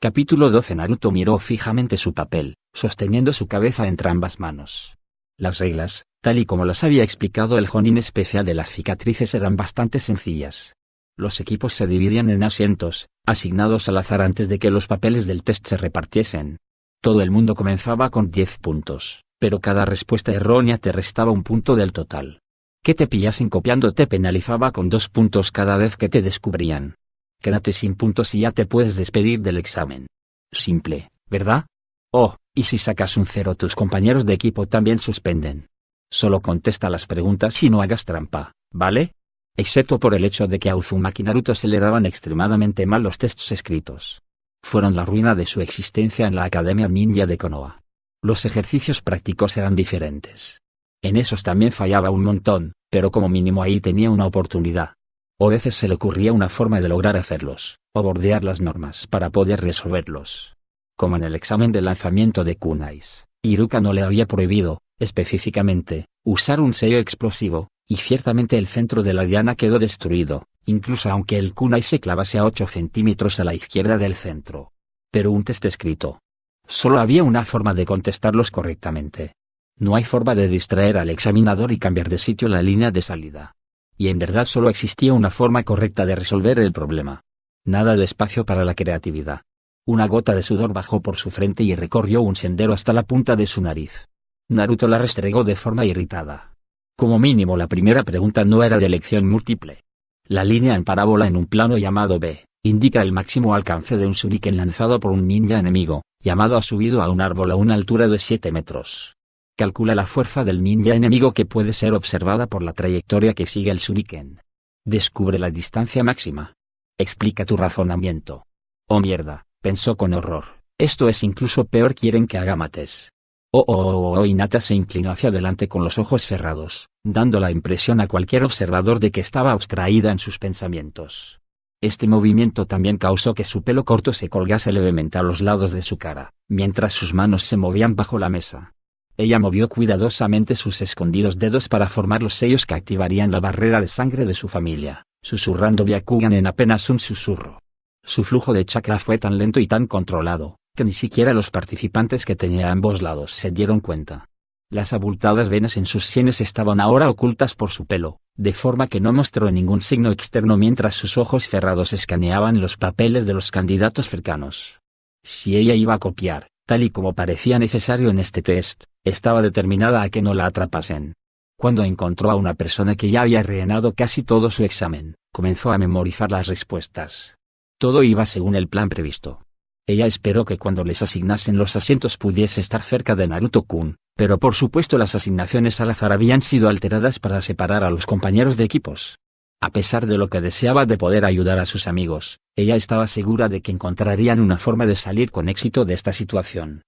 Capítulo 12. Naruto miró fijamente su papel, sosteniendo su cabeza entre ambas manos. Las reglas, tal y como las había explicado el Jonin especial de las cicatrices, eran bastante sencillas. Los equipos se dividían en asientos, asignados al azar antes de que los papeles del test se repartiesen. Todo el mundo comenzaba con 10 puntos, pero cada respuesta errónea te restaba un punto del total. Que te pillasen copiando te penalizaba con 2 puntos cada vez que te descubrían. Quédate sin puntos y ya te puedes despedir del examen. Simple, ¿verdad? Oh, y si sacas un 0 tus compañeros de equipo también suspenden. Solo contesta las preguntas y no hagas trampa, ¿vale? Excepto por el hecho de que a Uzumaki y Naruto se le daban extremadamente mal los tests escritos. Fueron la ruina de su existencia en la Academia Ninja de Konoha. Los ejercicios prácticos eran diferentes. En esos también fallaba un montón, pero como mínimo ahí tenía una oportunidad. O a veces se le ocurría una forma de lograr hacerlos, o bordear las normas para poder resolverlos. Como en el examen de lanzamiento de kunais, Iruka no le había prohibido, específicamente, usar un sello explosivo, y ciertamente el centro de la diana quedó destruido, incluso aunque el kunai se clavase a 8 centímetros a la izquierda del centro. Pero un test escrito. Solo había una forma de contestarlos correctamente. No hay forma de distraer al examinador y cambiar de sitio la línea de salida. Y en verdad solo existía una forma correcta de resolver el problema. Nada de espacio para la creatividad. Una gota de sudor bajó por su frente y recorrió un sendero hasta la punta de su nariz. Naruto la restregó de forma irritada. Como mínimo la primera pregunta no era de elección múltiple. La línea en parábola en un plano llamado B, indica el máximo alcance de un shuriken lanzado por un ninja enemigo, llamado ha subido a un árbol a una altura de 7 metros. Calcula la fuerza del ninja enemigo que puede ser observada por la trayectoria que sigue el shuriken. Descubre la distancia máxima. Explica tu razonamiento. Oh mierda, pensó con horror, esto es incluso peor, quieren que haga mates. Hinata se inclinó hacia adelante con los ojos cerrados, dando la impresión a cualquier observador de que estaba abstraída en sus pensamientos. Este movimiento también causó que su pelo corto se colgase levemente a los lados de su cara, mientras sus manos se movían bajo la mesa. Ella movió cuidadosamente sus escondidos dedos para formar los sellos que activarían la barrera de sangre de su familia, susurrando Byakugan en apenas un susurro. Su flujo de chakra fue tan lento y tan controlado, que ni siquiera los participantes que tenía a ambos lados se dieron cuenta. Las abultadas venas en sus sienes estaban ahora ocultas por su pelo, de forma que no mostró ningún signo externo mientras sus ojos cerrados escaneaban los papeles de los candidatos cercanos. Si ella iba a copiar, tal y como parecía necesario en este test, estaba determinada a que no la atrapasen. Cuando encontró a una persona que ya había rellenado casi todo su examen, comenzó a memorizar las respuestas. Todo iba según el plan previsto. Ella esperó que cuando les asignasen los asientos pudiese estar cerca de Naruto-kun, pero por supuesto las asignaciones al azar habían sido alteradas para separar a los compañeros de equipos. A pesar de lo que deseaba de poder ayudar a sus amigos, ella estaba segura de que encontrarían una forma de salir con éxito de esta situación.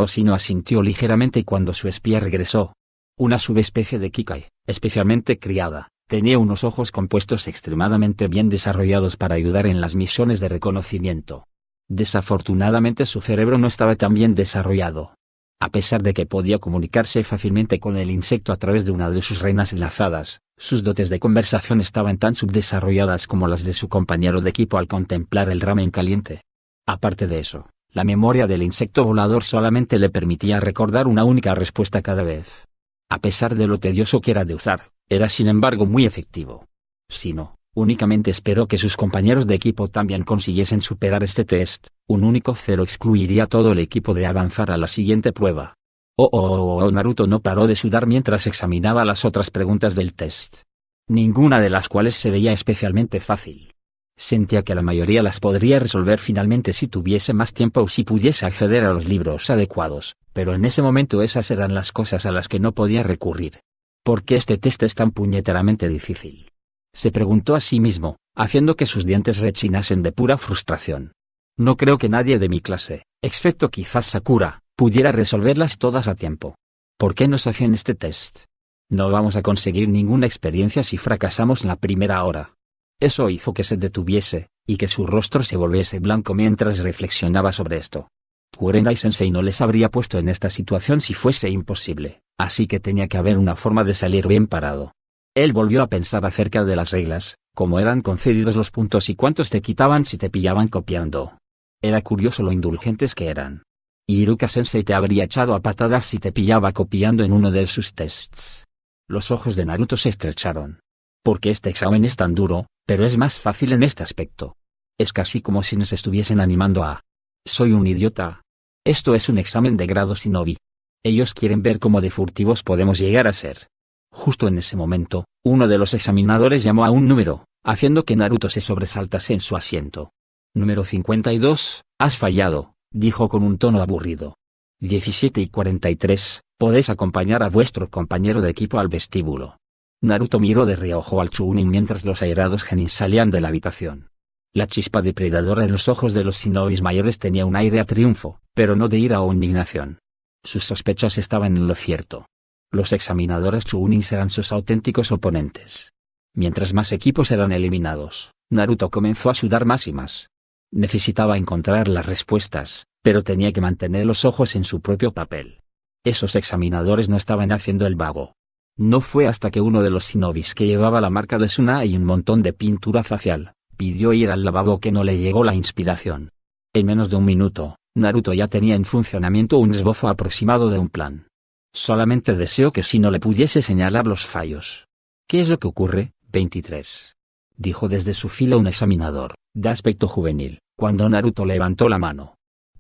Sino asintió ligeramente cuando su espía regresó. Una subespecie de Kikai, especialmente criada, tenía unos ojos compuestos extremadamente bien desarrollados para ayudar en las misiones de reconocimiento. Desafortunadamente su cerebro no estaba tan bien desarrollado. A pesar de que podía comunicarse fácilmente con el insecto a través de una de sus reinas enlazadas, sus dotes de conversación estaban tan subdesarrolladas como las de su compañero de equipo al contemplar el ramen caliente. Aparte de eso, la memoria del insecto volador solamente le permitía recordar una única respuesta cada vez. A pesar de lo tedioso que era de usar, era sin embargo muy efectivo. Si no, únicamente esperó que sus compañeros de equipo también consiguiesen superar este test. Un único 0 excluiría a todo el equipo de avanzar a la siguiente prueba. Naruto no paró de sudar mientras examinaba las otras preguntas del test. Ninguna de las cuales se veía especialmente fácil. Sentía que la mayoría las podría resolver finalmente si tuviese más tiempo o si pudiese acceder a los libros adecuados, pero en ese momento esas eran las cosas a las que no podía recurrir. ¿Por qué este test es tan puñeteramente difícil?, se preguntó a sí mismo, haciendo que sus dientes rechinasen de pura frustración. No creo que nadie de mi clase, excepto quizás Sakura, pudiera resolverlas todas a tiempo. ¿Por qué nos hacen este test? No vamos a conseguir ninguna experiencia si fracasamos en la primera hora. Eso hizo que se detuviese, y que su rostro se volviese blanco mientras reflexionaba sobre esto. Kurenai-sensei no les habría puesto en esta situación si fuese imposible, así que tenía que haber una forma de salir bien parado. Él volvió a pensar acerca de las reglas, cómo eran concedidos los puntos y cuántos te quitaban si te pillaban copiando. Era curioso lo indulgentes que eran. Iruka-sensei te habría echado a patadas si te pillaba copiando en uno de sus tests. Los ojos de Naruto se estrecharon. Porque este examen es tan duro, pero es más fácil en este aspecto. Es casi como si nos estuviesen animando a... Soy un idiota. Esto es un examen de grado shinobi. Ellos quieren ver cómo de furtivos podemos llegar a ser. Justo en ese momento, uno de los examinadores llamó a un número, haciendo que Naruto se sobresaltase en su asiento. Número 52, has fallado, dijo con un tono aburrido. 17:43, podéis acompañar a vuestro compañero de equipo al vestíbulo. Naruto miró de reojo al Chunin mientras los airados genin salían de la habitación. La chispa depredadora en los ojos de los shinobis mayores tenía un aire a triunfo, pero no de ira o indignación. Sus sospechas estaban en lo cierto. Los examinadores Chunin eran sus auténticos oponentes. Mientras más equipos eran eliminados, Naruto comenzó a sudar más y más. Necesitaba encontrar las respuestas, pero tenía que mantener los ojos en su propio papel. Esos examinadores no estaban haciendo el vago. No fue hasta que uno de los shinobis que llevaba la marca de Suna y un montón de pintura facial, pidió ir al lavabo que no le llegó la inspiración. En menos de un minuto, Naruto ya tenía en funcionamiento un esbozo aproximado de un plan. Solamente deseo que si no le pudiese señalar los fallos. ¿Qué es lo que ocurre? 23. Dijo desde su fila un examinador, de aspecto juvenil, cuando Naruto levantó la mano.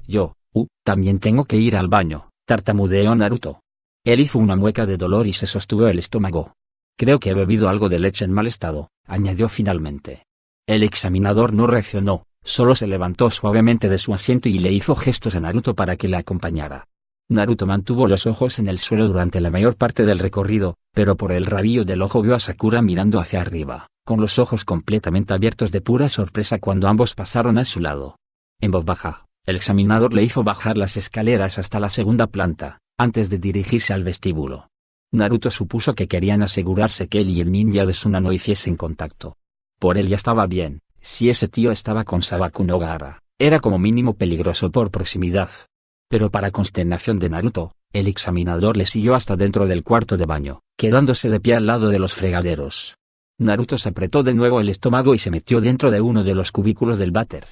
Yo, también tengo que ir al baño, tartamudeó Naruto. Él hizo una mueca de dolor y se sostuvo el estómago. Creo que he bebido algo de leche en mal estado, añadió finalmente. El examinador no reaccionó, solo se levantó suavemente de su asiento y le hizo gestos a Naruto para que le acompañara. Naruto mantuvo los ojos en el suelo durante la mayor parte del recorrido, pero por el rabillo del ojo vio a Sakura mirando hacia arriba, con los ojos completamente abiertos de pura sorpresa cuando ambos pasaron a su lado. En voz baja, el examinador le hizo bajar las escaleras hasta la segunda planta, antes de dirigirse al vestíbulo. Naruto supuso que querían asegurarse que él y el ninja de Suna no hiciesen contacto. Por él ya estaba bien, si ese tío estaba con Sabaku no Gaara, era como mínimo peligroso por proximidad. Pero para consternación de Naruto, el examinador le siguió hasta dentro del cuarto de baño, quedándose de pie al lado de los fregaderos. Naruto se apretó de nuevo el estómago y se metió dentro de uno de los cubículos del váter.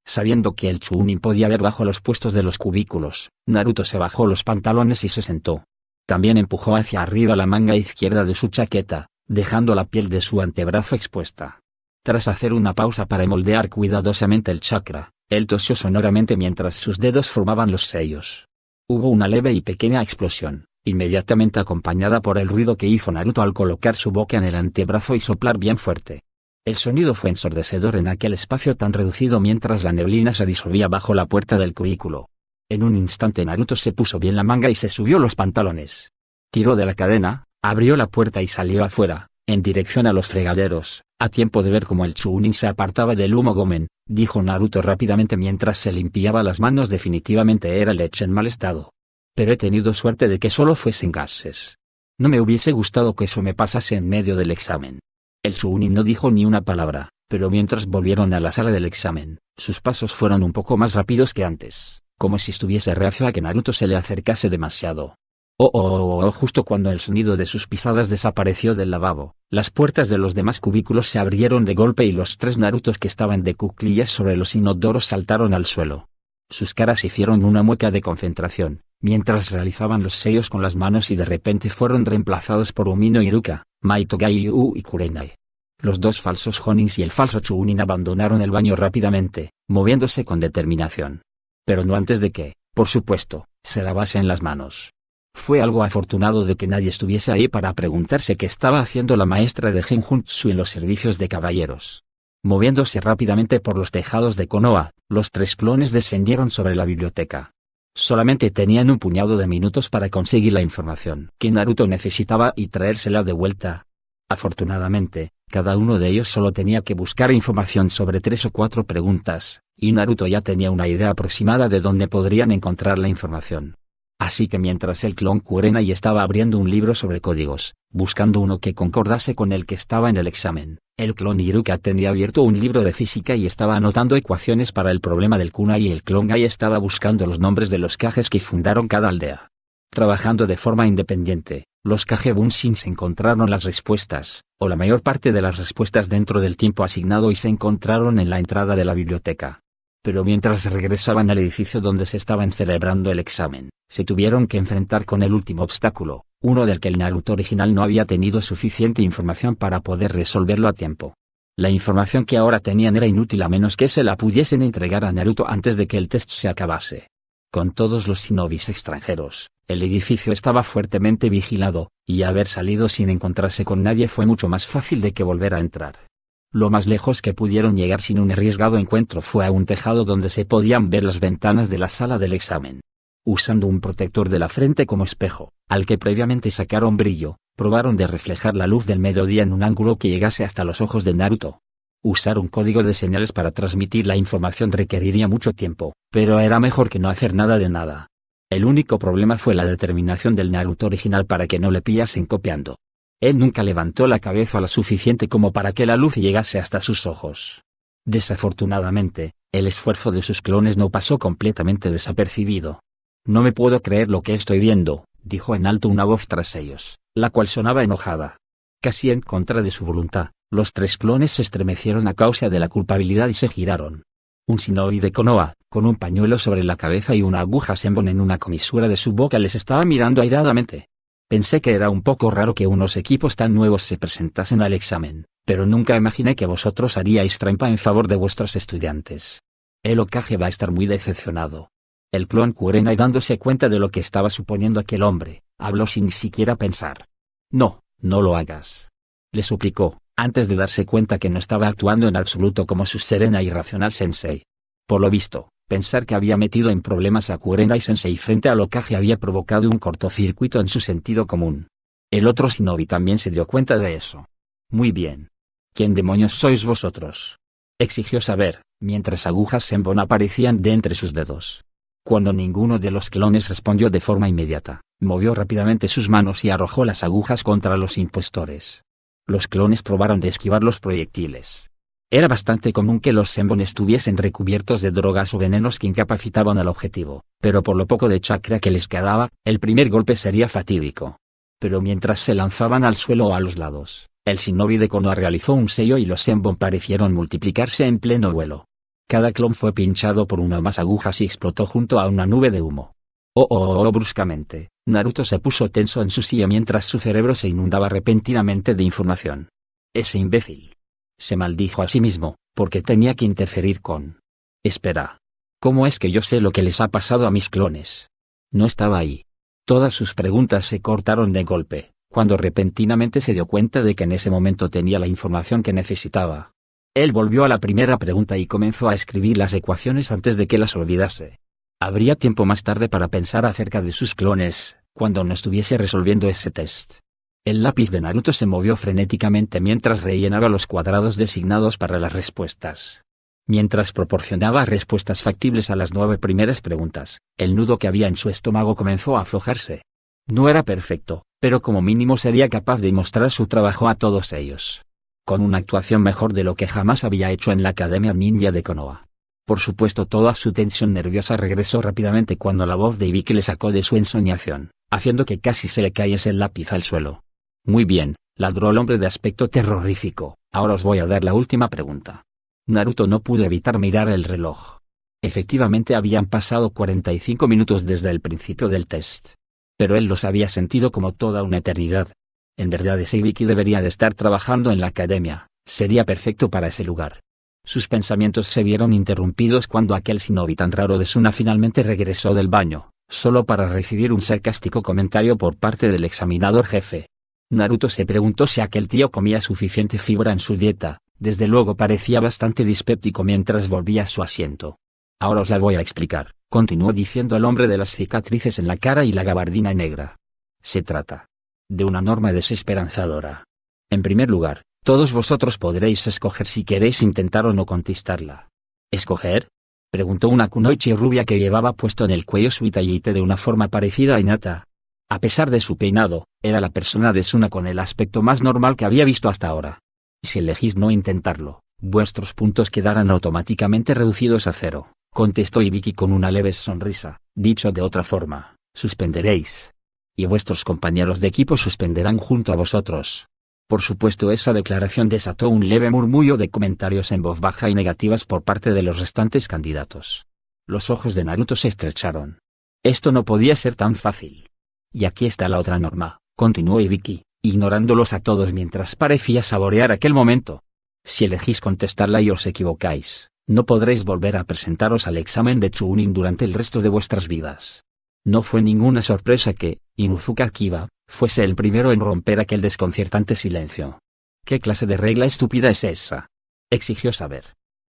Sabiendo que el Chunin podía ver bajo los puestos de los cubículos, Naruto se bajó los pantalones y se sentó. También empujó hacia arriba la manga izquierda de su chaqueta, dejando la piel de su antebrazo expuesta. Tras hacer una pausa para moldear cuidadosamente el chakra, él tosió sonoramente mientras sus dedos formaban los sellos. Hubo una leve y pequeña explosión, inmediatamente acompañada por el ruido que hizo Naruto al colocar su boca en el antebrazo y soplar bien fuerte. El sonido fue ensordecedor en aquel espacio tan reducido mientras la neblina se disolvía bajo la puerta del cubículo. En un instante Naruto se puso bien la manga y se subió los pantalones. Tiró de la cadena, abrió la puerta y salió afuera, en dirección a los fregaderos, a tiempo de ver cómo el Chunin se apartaba del humo gomen, dijo Naruto rápidamente mientras se limpiaba las manos. Definitivamente era leche en mal estado. Pero he tenido suerte de que solo fuesen gases. No me hubiese gustado que eso me pasase en medio del examen. El Chunin no dijo ni una palabra, pero mientras volvieron a la sala del examen, sus pasos fueron un poco más rápidos que antes, como si estuviese reacio a que Naruto se le acercase demasiado. Justo cuando el sonido de sus pisadas desapareció del lavabo, las puertas de los demás cubículos se abrieron de golpe y los tres Narutos que estaban de cuclillas sobre los inodoros saltaron al suelo. Sus caras hicieron una mueca de concentración, mientras realizaban los sellos con las manos y de repente fueron reemplazados por Umino Iruka, Maito Gaiu y Kurenai. Los dos falsos Honins y el falso Chunin abandonaron el baño rápidamente, moviéndose con determinación. Pero no antes de que, por supuesto, se lavasen las manos. Fue algo afortunado de que nadie estuviese ahí para preguntarse qué estaba haciendo la maestra de Genjutsu en los servicios de caballeros. Moviéndose rápidamente por los tejados de Konoha, los tres clones descendieron sobre la biblioteca. Solamente tenían un puñado de minutos para conseguir la información que Naruto necesitaba y traérsela de vuelta. Afortunadamente, cada uno de ellos solo tenía que buscar información sobre 3 o 4 preguntas, y Naruto ya tenía una idea aproximada de dónde podrían encontrar la información. Así que mientras el clon Kurenai estaba abriendo un libro sobre códigos, buscando uno que concordase con el que estaba en el examen, el clon Iruka tenía abierto un libro de física y estaba anotando ecuaciones para el problema del kunai y el clon Gai estaba buscando los nombres de los Kages que fundaron cada aldea. Trabajando de forma independiente, los Kage Bunshins encontraron las respuestas, o la mayor parte de las respuestas dentro del tiempo asignado y se encontraron en la entrada de la biblioteca. Pero mientras regresaban al edificio donde se estaban celebrando el examen, se tuvieron que enfrentar con el último obstáculo, uno del que el Naruto original no había tenido suficiente información para poder resolverlo a tiempo. La información que ahora tenían era inútil a menos que se la pudiesen entregar a Naruto antes de que el test se acabase. Con todos los shinobis extranjeros, el edificio estaba fuertemente vigilado, y haber salido sin encontrarse con nadie fue mucho más fácil de que volver a entrar. Lo más lejos que pudieron llegar sin un arriesgado encuentro fue a un tejado donde se podían ver las ventanas de la sala del examen. Usando un protector de la frente como espejo, al que previamente sacaron brillo, probaron de reflejar la luz del mediodía en un ángulo que llegase hasta los ojos de Naruto. Usar un código de señales para transmitir la información requeriría mucho tiempo, pero era mejor que no hacer nada de nada. El único problema fue la determinación del Naruto original para que no le pillasen copiando. Él nunca levantó la cabeza lo suficiente como para que la luz llegase hasta sus ojos. Desafortunadamente, el esfuerzo de sus clones no pasó completamente desapercibido. No me puedo creer lo que estoy viendo, dijo en alto una voz tras ellos, la cual sonaba enojada. Casi en contra de su voluntad, los tres clones se estremecieron a causa de la culpabilidad y se giraron. Un shinobi de Konoha, con un pañuelo sobre la cabeza y una aguja senbon en una comisura de su boca les estaba mirando airadamente. Pensé que era un poco raro que unos equipos tan nuevos se presentasen al examen, pero nunca imaginé que vosotros haríais trampa en favor de vuestros estudiantes. El Hokage va a estar muy decepcionado. El clon Kurenai, dándose cuenta de lo que estaba suponiendo aquel hombre, habló sin siquiera pensar. No, no lo hagas. Le suplicó, antes de darse cuenta que no estaba actuando en absoluto como su serena y racional sensei. Por lo visto, pensar que había metido en problemas a Kurenai sensei frente al Hokage había provocado un cortocircuito en su sentido común. El otro shinobi también se dio cuenta de eso. Muy bien. ¿Quién demonios sois vosotros?, exigió saber, mientras agujas senbon aparecían de entre sus dedos. Cuando ninguno de los clones respondió de forma inmediata, movió rápidamente sus manos y arrojó las agujas contra los impostores. Los clones probaron de esquivar los proyectiles. Era bastante común que los senbon estuviesen recubiertos de drogas o venenos que incapacitaban al objetivo, pero por lo poco de chakra que les quedaba, el primer golpe sería fatídico. Pero mientras se lanzaban al suelo o a los lados, el shinobi de Konoha realizó un sello y los senbon parecieron multiplicarse en pleno vuelo. Cada clon fue pinchado por una o más agujas y explotó junto a una nube de humo. Bruscamente, Naruto se puso tenso en su silla mientras su cerebro se inundaba repentinamente de información. Ese imbécil. Se maldijo a sí mismo, porque tenía que interferir con... Espera. ¿Cómo es que yo sé lo que les ha pasado a mis clones? No estaba ahí. Todas sus preguntas se cortaron de golpe, cuando repentinamente se dio cuenta de que en ese momento tenía la información que necesitaba. Él volvió a la primera pregunta y comenzó a escribir las ecuaciones antes de que las olvidase. Habría tiempo más tarde para pensar acerca de sus clones, cuando no estuviese resolviendo ese test. El lápiz de Naruto se movió frenéticamente mientras rellenaba los cuadrados designados para las respuestas. Mientras proporcionaba respuestas factibles a las 9 primeras preguntas, el nudo que había en su estómago comenzó a aflojarse. No era perfecto, pero como mínimo sería capaz de mostrar su trabajo a todos ellos. Con una actuación mejor de lo que jamás había hecho en la Academia Ninja de Konoha. Por supuesto, toda su tensión nerviosa regresó rápidamente cuando la voz de Ibiki le sacó de su ensoñación, haciendo que casi se le cayese el lápiz al suelo. Muy bien, ladró el hombre de aspecto terrorífico, ahora os voy a dar la última pregunta. Naruto no pudo evitar mirar el reloj. Efectivamente habían pasado 45 minutos desde el principio del test. Pero él los había sentido como toda una eternidad. En verdad ese Ibiki debería de estar trabajando en la academia, sería perfecto para ese lugar. Sus pensamientos se vieron interrumpidos cuando aquel shinobi tan raro de Suna finalmente regresó del baño, solo para recibir un sarcástico comentario por parte del examinador jefe. Naruto se preguntó si aquel tío comía suficiente fibra en su dieta, desde luego parecía bastante dispéptico mientras volvía a su asiento. Ahora os la voy a explicar, continuó diciendo el hombre de las cicatrices en la cara y la gabardina negra. Se trata de una norma desesperanzadora. En primer lugar, todos vosotros podréis escoger si queréis intentar o no contestarla. ¿Escoger?, preguntó una kunoichi rubia que llevaba puesto en el cuello su itayite de una forma parecida a Hinata. A pesar de su peinado, era la persona de Suna con el aspecto más normal que había visto hasta ahora. Si elegís no intentarlo, vuestros puntos quedarán automáticamente reducidos a 0, contestó Ibiki con una leve sonrisa. Dicho de otra forma, suspenderéis. Y vuestros compañeros de equipo suspenderán junto a vosotros. Por supuesto, esa declaración desató un leve murmullo de comentarios en voz baja y negativas por parte de los restantes candidatos. Los ojos de Naruto se estrecharon. Esto no podía ser tan fácil. Y aquí está la otra norma, continuó Ibiki, ignorándolos a todos mientras parecía saborear aquel momento. Si elegís contestarla y os equivocáis, no podréis volver a presentaros al examen de Chunin durante el resto de vuestras vidas. No fue ninguna sorpresa que Inuzuka Kiba fuese el primero en romper aquel desconcertante silencio. ¿Qué clase de regla estúpida es esa?, exigió saber.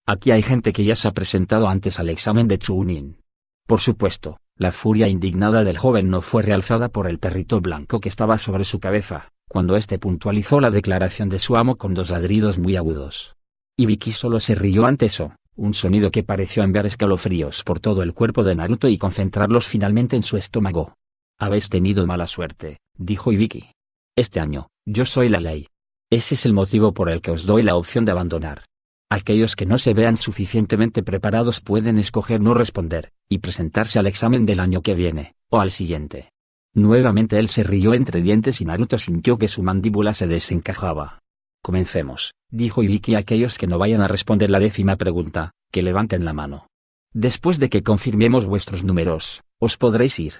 Aquí hay gente que ya se ha presentado antes al examen de Chunin. Por supuesto, la furia indignada del joven no fue realzada por el perrito blanco que estaba sobre su cabeza, cuando éste puntualizó la declaración de su amo con dos ladridos muy agudos. Ibiki solo se rió ante eso, un sonido que pareció enviar escalofríos por todo el cuerpo de Naruto y concentrarlos finalmente en su estómago. Habéis tenido mala suerte, dijo Ibiki. Este año, yo soy la ley. Ese es el motivo por el que os doy la opción de abandonar. Aquellos que no se vean suficientemente preparados pueden escoger no responder, y presentarse al examen del año que viene, o al siguiente. Nuevamente él se rió entre dientes y Naruto sintió que su mandíbula se desencajaba. Comencemos, dijo Ibiki a aquellos que no vayan a responder la 10ª pregunta, que levanten la mano. Después de que confirmemos vuestros números, os podréis ir.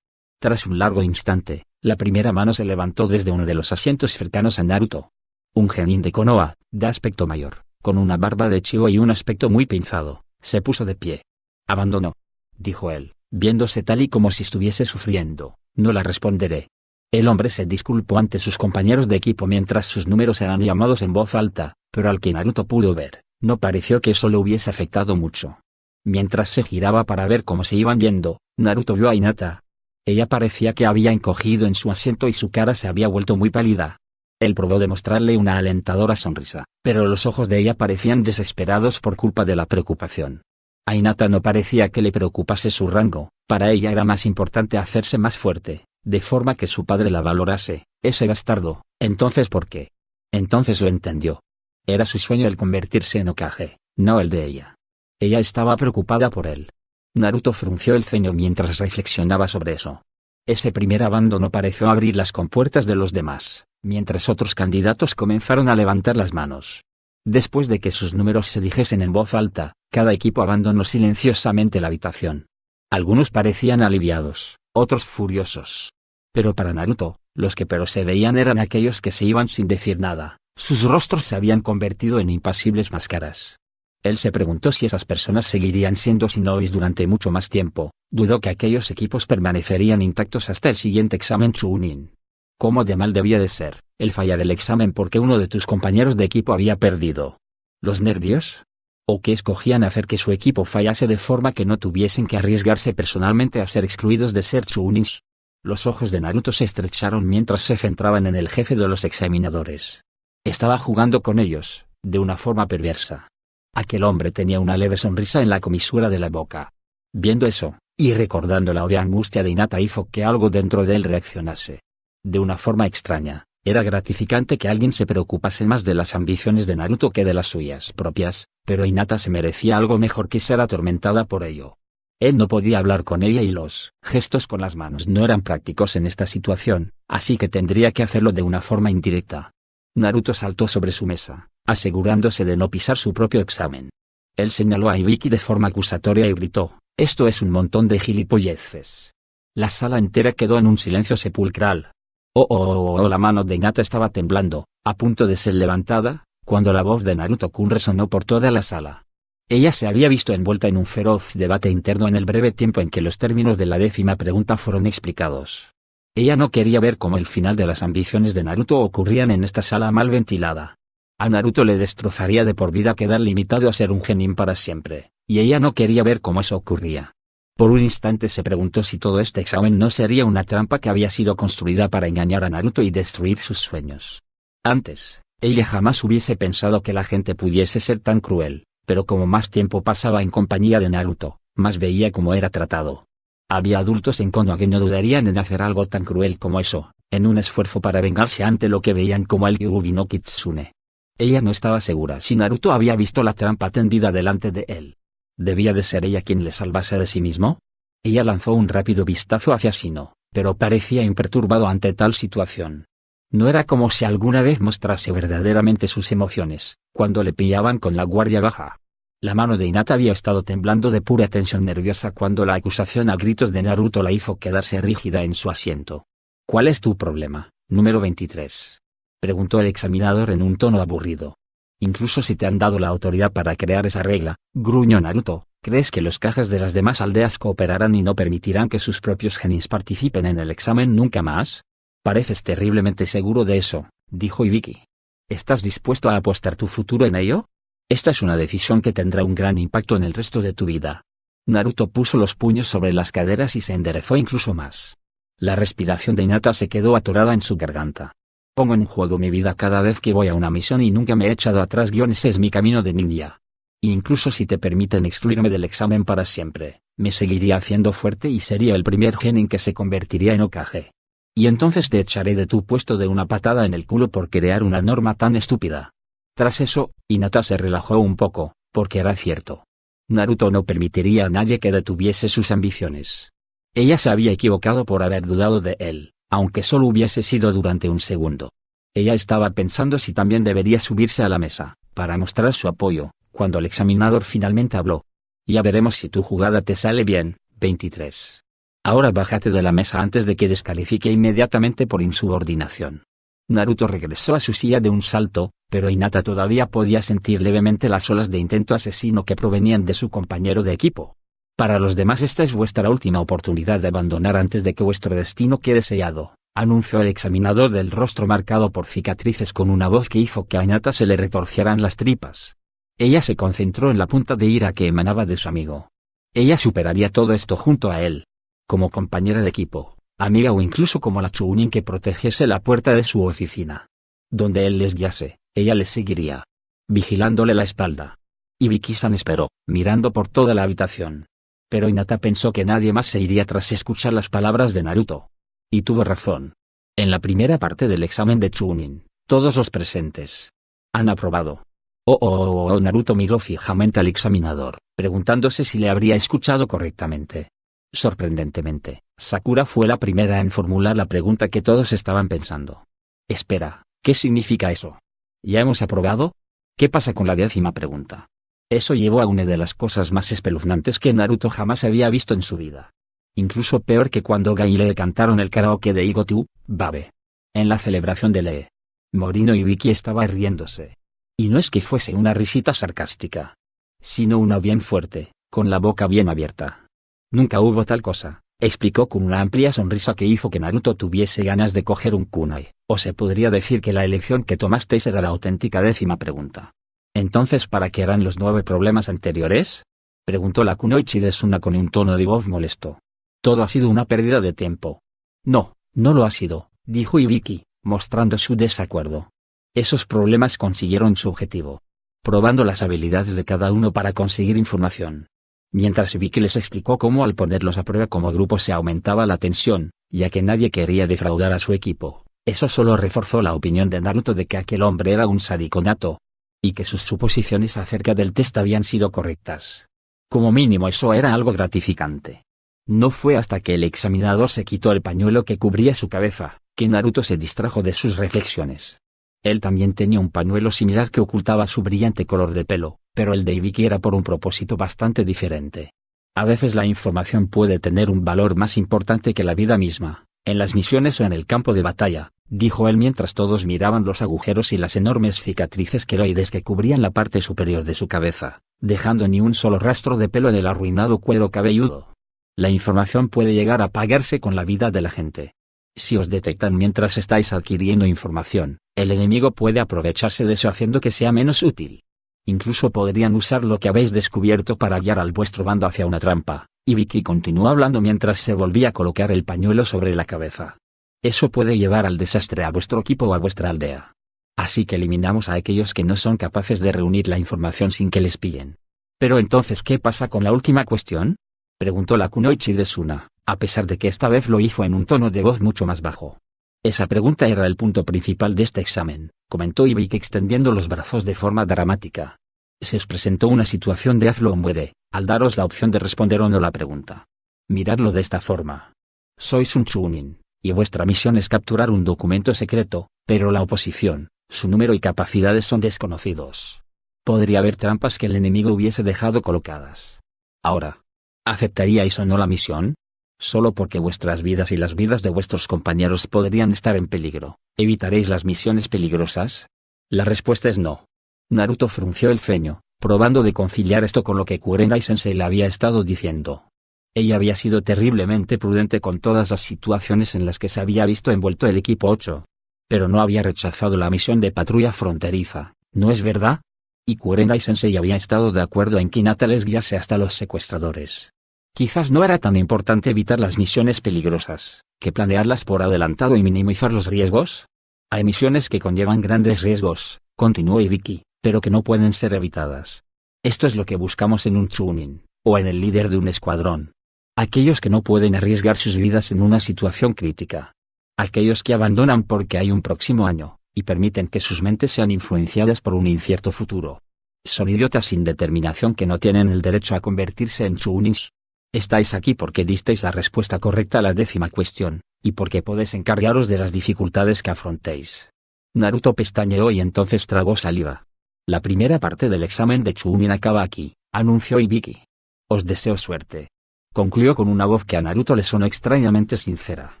Tras un largo instante, la primera mano se levantó desde uno de los asientos cercanos a Naruto. Un genin de Konoha, de aspecto mayor, con una barba de chivo y un aspecto muy pinzado, se puso de pie. Abandono, dijo él, viéndose tal y como si estuviese sufriendo. No la responderé. El hombre se disculpó ante sus compañeros de equipo mientras sus números eran llamados en voz alta, pero al que Naruto pudo ver, no pareció que eso le hubiese afectado mucho. Mientras se giraba para ver cómo se iban yendo, Naruto vio a Hinata. Ella parecía que había encogido en su asiento y su cara se había vuelto muy pálida. Él probó de mostrarle una alentadora sonrisa, pero los ojos de ella parecían desesperados por culpa de la preocupación. A Hinata no parecía que le preocupase su rango, para ella era más importante hacerse más fuerte, de forma que su padre la valorase. Ese bastardo, entonces ¿por qué? Entonces lo entendió. Era su sueño el convertirse en Hokage, no el de ella. Ella estaba preocupada por él. Naruto frunció el ceño mientras reflexionaba sobre eso. Ese primer abandono pareció abrir las compuertas de los demás, mientras otros candidatos comenzaron a levantar las manos. Después de que sus números se dijesen en voz alta, cada equipo abandonó silenciosamente la habitación. Algunos parecían aliviados, otros furiosos. Pero para Naruto, los que peor se veían eran aquellos que se iban sin decir nada. Sus rostros se habían convertido en impasibles máscaras. Él se preguntó si esas personas seguirían siendo shinobis durante mucho más tiempo. Dudó que aquellos equipos permanecerían intactos hasta el siguiente examen Chunin. ¿Cómo de mal debía de ser el fallar el examen porque uno de tus compañeros de equipo había perdido? ¿Los nervios? ¿O que escogían hacer que su equipo fallase de forma que no tuviesen que arriesgarse personalmente a ser excluidos de ser Chunins? Los ojos de Naruto se estrecharon mientras se centraban en el jefe de los examinadores. Estaba jugando con ellos, de una forma perversa. Aquel hombre tenía una leve sonrisa en la comisura de la boca. Viendo eso, y recordando la obvia angustia de Hinata hizo que algo dentro de él reaccionase. De una forma extraña, era gratificante que alguien se preocupase más de las ambiciones de Naruto que de las suyas propias, pero Hinata se merecía algo mejor que ser atormentada por ello. Él no podía hablar con ella y los gestos con las manos no eran prácticos en esta situación, así que tendría que hacerlo de una forma indirecta. Naruto saltó sobre su mesa, asegurándose de no pisar su propio examen. Él señaló a Ibiki de forma acusatoria y gritó: «Esto es un montón de gilipolleces». La sala entera quedó en un silencio sepulcral. La mano de Hinata estaba temblando, a punto de ser levantada, cuando la voz de Naruto-kun resonó por toda la sala. Ella se había visto envuelta en un feroz debate interno en el breve tiempo en que los términos de la 10ª pregunta fueron explicados. Ella no quería ver cómo el final de las ambiciones de Naruto ocurrían en esta sala mal ventilada. A Naruto le destrozaría de por vida quedar limitado a ser un genin para siempre, y ella no quería ver cómo eso ocurría. Por un instante se preguntó si todo este examen no sería una trampa que había sido construida para engañar a Naruto y destruir sus sueños. Antes, ella jamás hubiese pensado que la gente pudiese ser tan cruel, pero como más tiempo pasaba en compañía de Naruto, más veía cómo era tratado. Había adultos en Konoha que no dudarían en hacer algo tan cruel como eso, en un esfuerzo para vengarse ante lo que veían como el Yuubi no Kitsune. Ella no estaba segura si Naruto había visto la trampa tendida delante de él. ¿Debía de ser ella quien le salvase de sí mismo? Ella lanzó un rápido vistazo hacia Shino, pero parecía imperturbado ante tal situación. No era como si alguna vez mostrase verdaderamente sus emociones, cuando le pillaban con la guardia baja. La mano de Hinata había estado temblando de pura tensión nerviosa cuando la acusación a gritos de Naruto la hizo quedarse rígida en su asiento. ¿Cuál es tu problema, número 23? Preguntó el examinador en un tono aburrido. Incluso si te han dado la autoridad para crear esa regla, gruñó Naruto, ¿crees que los cajas de las demás aldeas cooperarán y no permitirán que sus propios genin participen en el examen nunca más? Pareces terriblemente seguro de eso, dijo Ibiki. ¿Estás dispuesto a apostar tu futuro en ello? Esta es una decisión que tendrá un gran impacto en el resto de tu vida. Naruto puso los puños sobre las caderas y se enderezó incluso más. La respiración de Hinata se quedó atorada en su garganta. Pongo en juego mi vida cada vez que voy a una misión y nunca me he echado atrás. Ese es mi camino de ninja. Incluso si te permiten excluirme del examen para siempre, me seguiría haciendo fuerte y sería el primer genin que se convertiría en Hokage. Y entonces te echaré de tu puesto de una patada en el culo por crear una norma tan estúpida. Tras eso, Hinata se relajó un poco, porque era cierto. Naruto no permitiría a nadie que detuviese sus ambiciones. Ella se había equivocado por haber dudado de él, aunque solo hubiese sido durante un segundo. Ella estaba pensando si también debería subirse a la mesa, para mostrar su apoyo, cuando el examinador finalmente habló. Ya veremos si tu jugada te sale bien, 23. Ahora bájate de la mesa antes de que descalifique inmediatamente por insubordinación. Naruto regresó a su silla de un salto, pero Hinata todavía podía sentir levemente las olas de intento asesino que provenían de su compañero de equipo. Para los demás esta es vuestra última oportunidad de abandonar antes de que vuestro destino quede sellado, anunció el examinador del rostro marcado por cicatrices con una voz que hizo que a Hinata se le retorcieran las tripas. Ella se concentró en la punta de ira que emanaba de su amigo. Ella superaría todo esto junto a él. Como compañera de equipo, amiga o incluso como la Chunin que protegiese la puerta de su oficina. Donde él les guiase, ella les seguiría, vigilándole la espalda. Ibiki-san esperó, mirando por toda la habitación. Pero Hinata pensó que nadie más se iría tras escuchar las palabras de Naruto. Y tuvo razón. En la primera parte del examen de Chunin, todos los presentes han aprobado. Naruto miró fijamente al examinador, preguntándose si le habría escuchado correctamente. Sorprendentemente, Sakura fue la primera en formular la pregunta que todos estaban pensando. Espera, ¿qué significa eso? ¿Ya hemos aprobado? ¿Qué pasa con la 10ª pregunta? Eso llevó a una de las cosas más espeluznantes que Naruto jamás había visto en su vida. Incluso peor que cuando Gai y Lee cantaron el karaoke de Igo to Babe. En la celebración de Lee, Morino y Ibiki estaba riéndose. Y no es que fuese una risita sarcástica, sino una bien fuerte, con la boca bien abierta. Nunca hubo tal cosa, explicó con una amplia sonrisa que hizo que Naruto tuviese ganas de coger un kunai, o se podría decir que la elección que tomasteis era la auténtica 10ª pregunta. ¿Entonces para qué eran los 9 problemas anteriores? Preguntó la kunoichi de Suna con un tono de voz molesto. Todo ha sido una pérdida de tiempo. No, no lo ha sido, dijo Ibiki, mostrando su desacuerdo. Esos problemas consiguieron su objetivo, probando las habilidades de cada uno para conseguir información. Mientras Ibiki les explicó cómo al ponerlos a prueba como grupo se aumentaba la tensión, ya que nadie quería defraudar a su equipo, eso solo reforzó la opinión de Naruto de que aquel hombre era un sádico nato, y que sus suposiciones acerca del test habían sido correctas. Como mínimo eso era algo gratificante. No fue hasta que el examinador se quitó el pañuelo que cubría su cabeza, que Naruto se distrajo de sus reflexiones. Él también tenía un pañuelo similar que ocultaba su brillante color de pelo, pero el de Ibiki era por un propósito bastante diferente. A veces la información puede tener un valor más importante que la vida misma, en las misiones o en el campo de batalla, dijo él mientras todos miraban los agujeros y las enormes cicatrices queloides que cubrían la parte superior de su cabeza, dejando ni un solo rastro de pelo en el arruinado cuero cabelludo. La información puede llegar a pagarse con la vida de la gente. Si os detectan mientras estáis adquiriendo información, el enemigo puede aprovecharse de eso haciendo que sea menos útil. Incluso podrían usar lo que habéis descubierto para guiar al vuestro bando hacia una trampa. Ibiki continuó hablando mientras se volvía a colocar el pañuelo sobre la cabeza. Eso puede llevar al desastre a vuestro equipo o a vuestra aldea. Así que eliminamos a aquellos que no son capaces de reunir la información sin que les pillen. Pero entonces, ¿qué pasa con la última cuestión? Preguntó la kunoichi de Suna, a pesar de que esta vez lo hizo en un tono de voz mucho más bajo. Esa pregunta era el punto principal de este examen, comentó Ibiki extendiendo los brazos de forma dramática. Se os presentó una situación de hazlo o muere, al daros la opción de responder o no la pregunta. Miradlo de esta forma. Sois un Chunin, y vuestra misión es capturar un documento secreto, Pero la oposición, su número y capacidades son desconocidos. Podría haber trampas que el enemigo hubiese dejado colocadas. Ahora, ¿aceptaríais o no la misión? Solo porque vuestras vidas y las vidas de vuestros compañeros podrían estar en peligro, ¿evitaréis las misiones peligrosas? La respuesta es no. Naruto frunció el ceño, probando de conciliar esto con lo que Kurenai-sensei le había estado diciendo. Ella había sido terriblemente prudente con todas las situaciones en las que se había visto envuelto el equipo 8. Pero no había rechazado la misión de patrulla fronteriza, ¿no es verdad? Y Kurenai-sensei había estado de acuerdo en que Hinata les guiase hasta los secuestradores. Quizás no era tan importante evitar las misiones peligrosas, que planearlas por adelantado y minimizar los riesgos. Hay misiones que conllevan grandes riesgos, continuó Ibiki, pero que no pueden ser evitadas. Esto es lo que buscamos en un Chunin, o en el líder de un escuadrón. Aquellos que no pueden arriesgar sus vidas en una situación crítica. Aquellos que abandonan porque hay un próximo año, y permiten que sus mentes sean influenciadas por un incierto futuro. Son idiotas sin determinación que no tienen el derecho a convertirse en Chunins. Estáis aquí porque disteis la respuesta correcta a la 10ª cuestión, y porque podéis encargaros de las dificultades que afrontéis. Naruto pestañeó y entonces tragó saliva. La primera parte del examen de Chunin acaba aquí, anunció Ibiki. Os deseo suerte. Concluyó con una voz que a Naruto le sonó extrañamente sincera.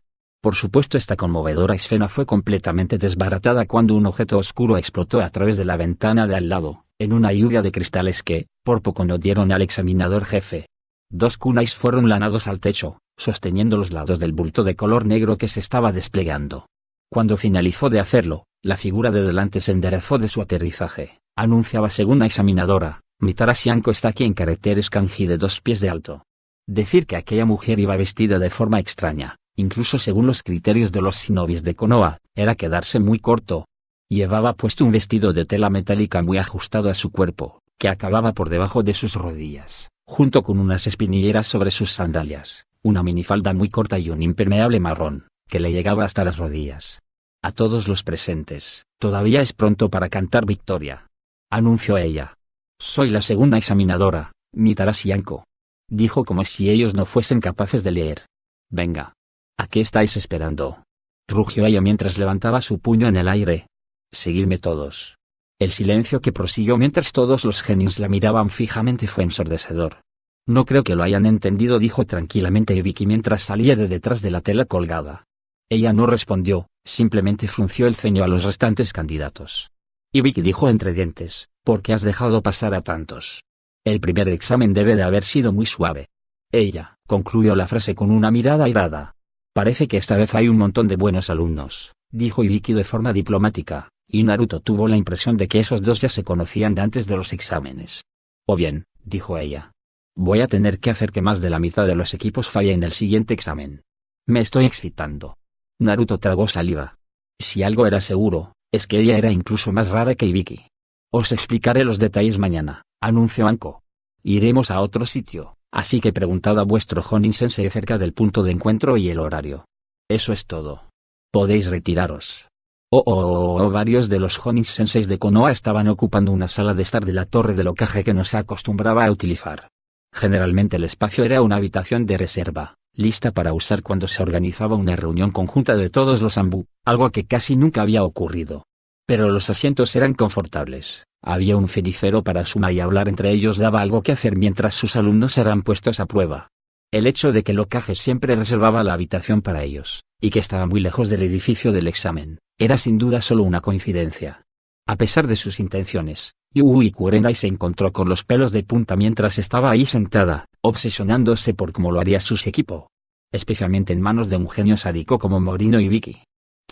Por supuesto, esta conmovedora escena fue completamente desbaratada cuando un objeto oscuro explotó a través de la ventana de al lado, en una lluvia de cristales que, por poco no dieron al examinador jefe. 2 kunais fueron lanzados al techo, sosteniendo los lados del bulto de color negro que se estaba desplegando. Cuando finalizó de hacerlo, la figura de delante se enderezó de su aterrizaje, anunciaba segunda examinadora, Mitara Shianko está aquí en caracteres kanji de 2 pies de alto. Decir que aquella mujer iba vestida de forma extraña, incluso según los criterios de los shinobis de Konoha, era quedarse muy corto. Llevaba puesto un vestido de tela metálica muy ajustado a su cuerpo, que acababa por debajo de sus rodillas, junto con unas espinilleras sobre sus sandalias, una minifalda muy corta y un impermeable marrón, que le llegaba hasta las rodillas. A todos los presentes, todavía es pronto para cantar victoria, anunció ella. Soy la segunda examinadora, Mitara Shianko, dijo como si ellos no fuesen capaces de leer. Venga. ¿A qué estáis esperando? Rugió ella mientras levantaba su puño en el aire. Seguidme todos. El silencio que prosiguió mientras todos los genins la miraban fijamente fue ensordecedor. No creo que lo hayan entendido, dijo tranquilamente Ibiki mientras salía de detrás de la tela colgada. Ella no respondió, simplemente frunció el ceño a los restantes candidatos. Ibiki dijo entre dientes, ¿por qué has dejado pasar a tantos? El primer examen debe de haber sido muy suave. Ella concluyó la frase con una mirada airada. Parece que esta vez hay un montón de buenos alumnos, dijo Ibiki de forma diplomática, y Naruto tuvo la impresión de que esos dos ya se conocían de antes de los exámenes. O bien, dijo ella. Voy a tener que hacer que más de la mitad de los equipos falle en el siguiente examen. Me estoy excitando. Naruto tragó saliva. Si algo era seguro, es que ella era incluso más rara que Ibiki. Os explicaré los detalles mañana, anunció Anko. Iremos a otro sitio. Así que preguntad a vuestro Jonin Sensei acerca del punto de encuentro y el horario. Eso es todo. Podéis retiraros. Varios de los Jonin Senseis de Konoha estaban ocupando una sala de estar de la torre del Hokage que no se acostumbraba a utilizar. Generalmente el espacio era una habitación de reserva, lista para usar cuando se organizaba una reunión conjunta de todos los Anbu, algo que casi nunca había ocurrido. Pero los asientos eran confortables. Había un cenicero para sumar y hablar entre ellos daba algo que hacer mientras sus alumnos eran puestos a prueba. El hecho de que el Hokage siempre reservaba la habitación para ellos, y que estaba muy lejos del edificio del examen, era sin duda solo una coincidencia. A pesar de sus intenciones, Yui Kurenai se encontró con los pelos de punta mientras estaba ahí sentada, obsesionándose por cómo lo haría su equipo. Especialmente en manos de un genio sádico como Morino Ibiki.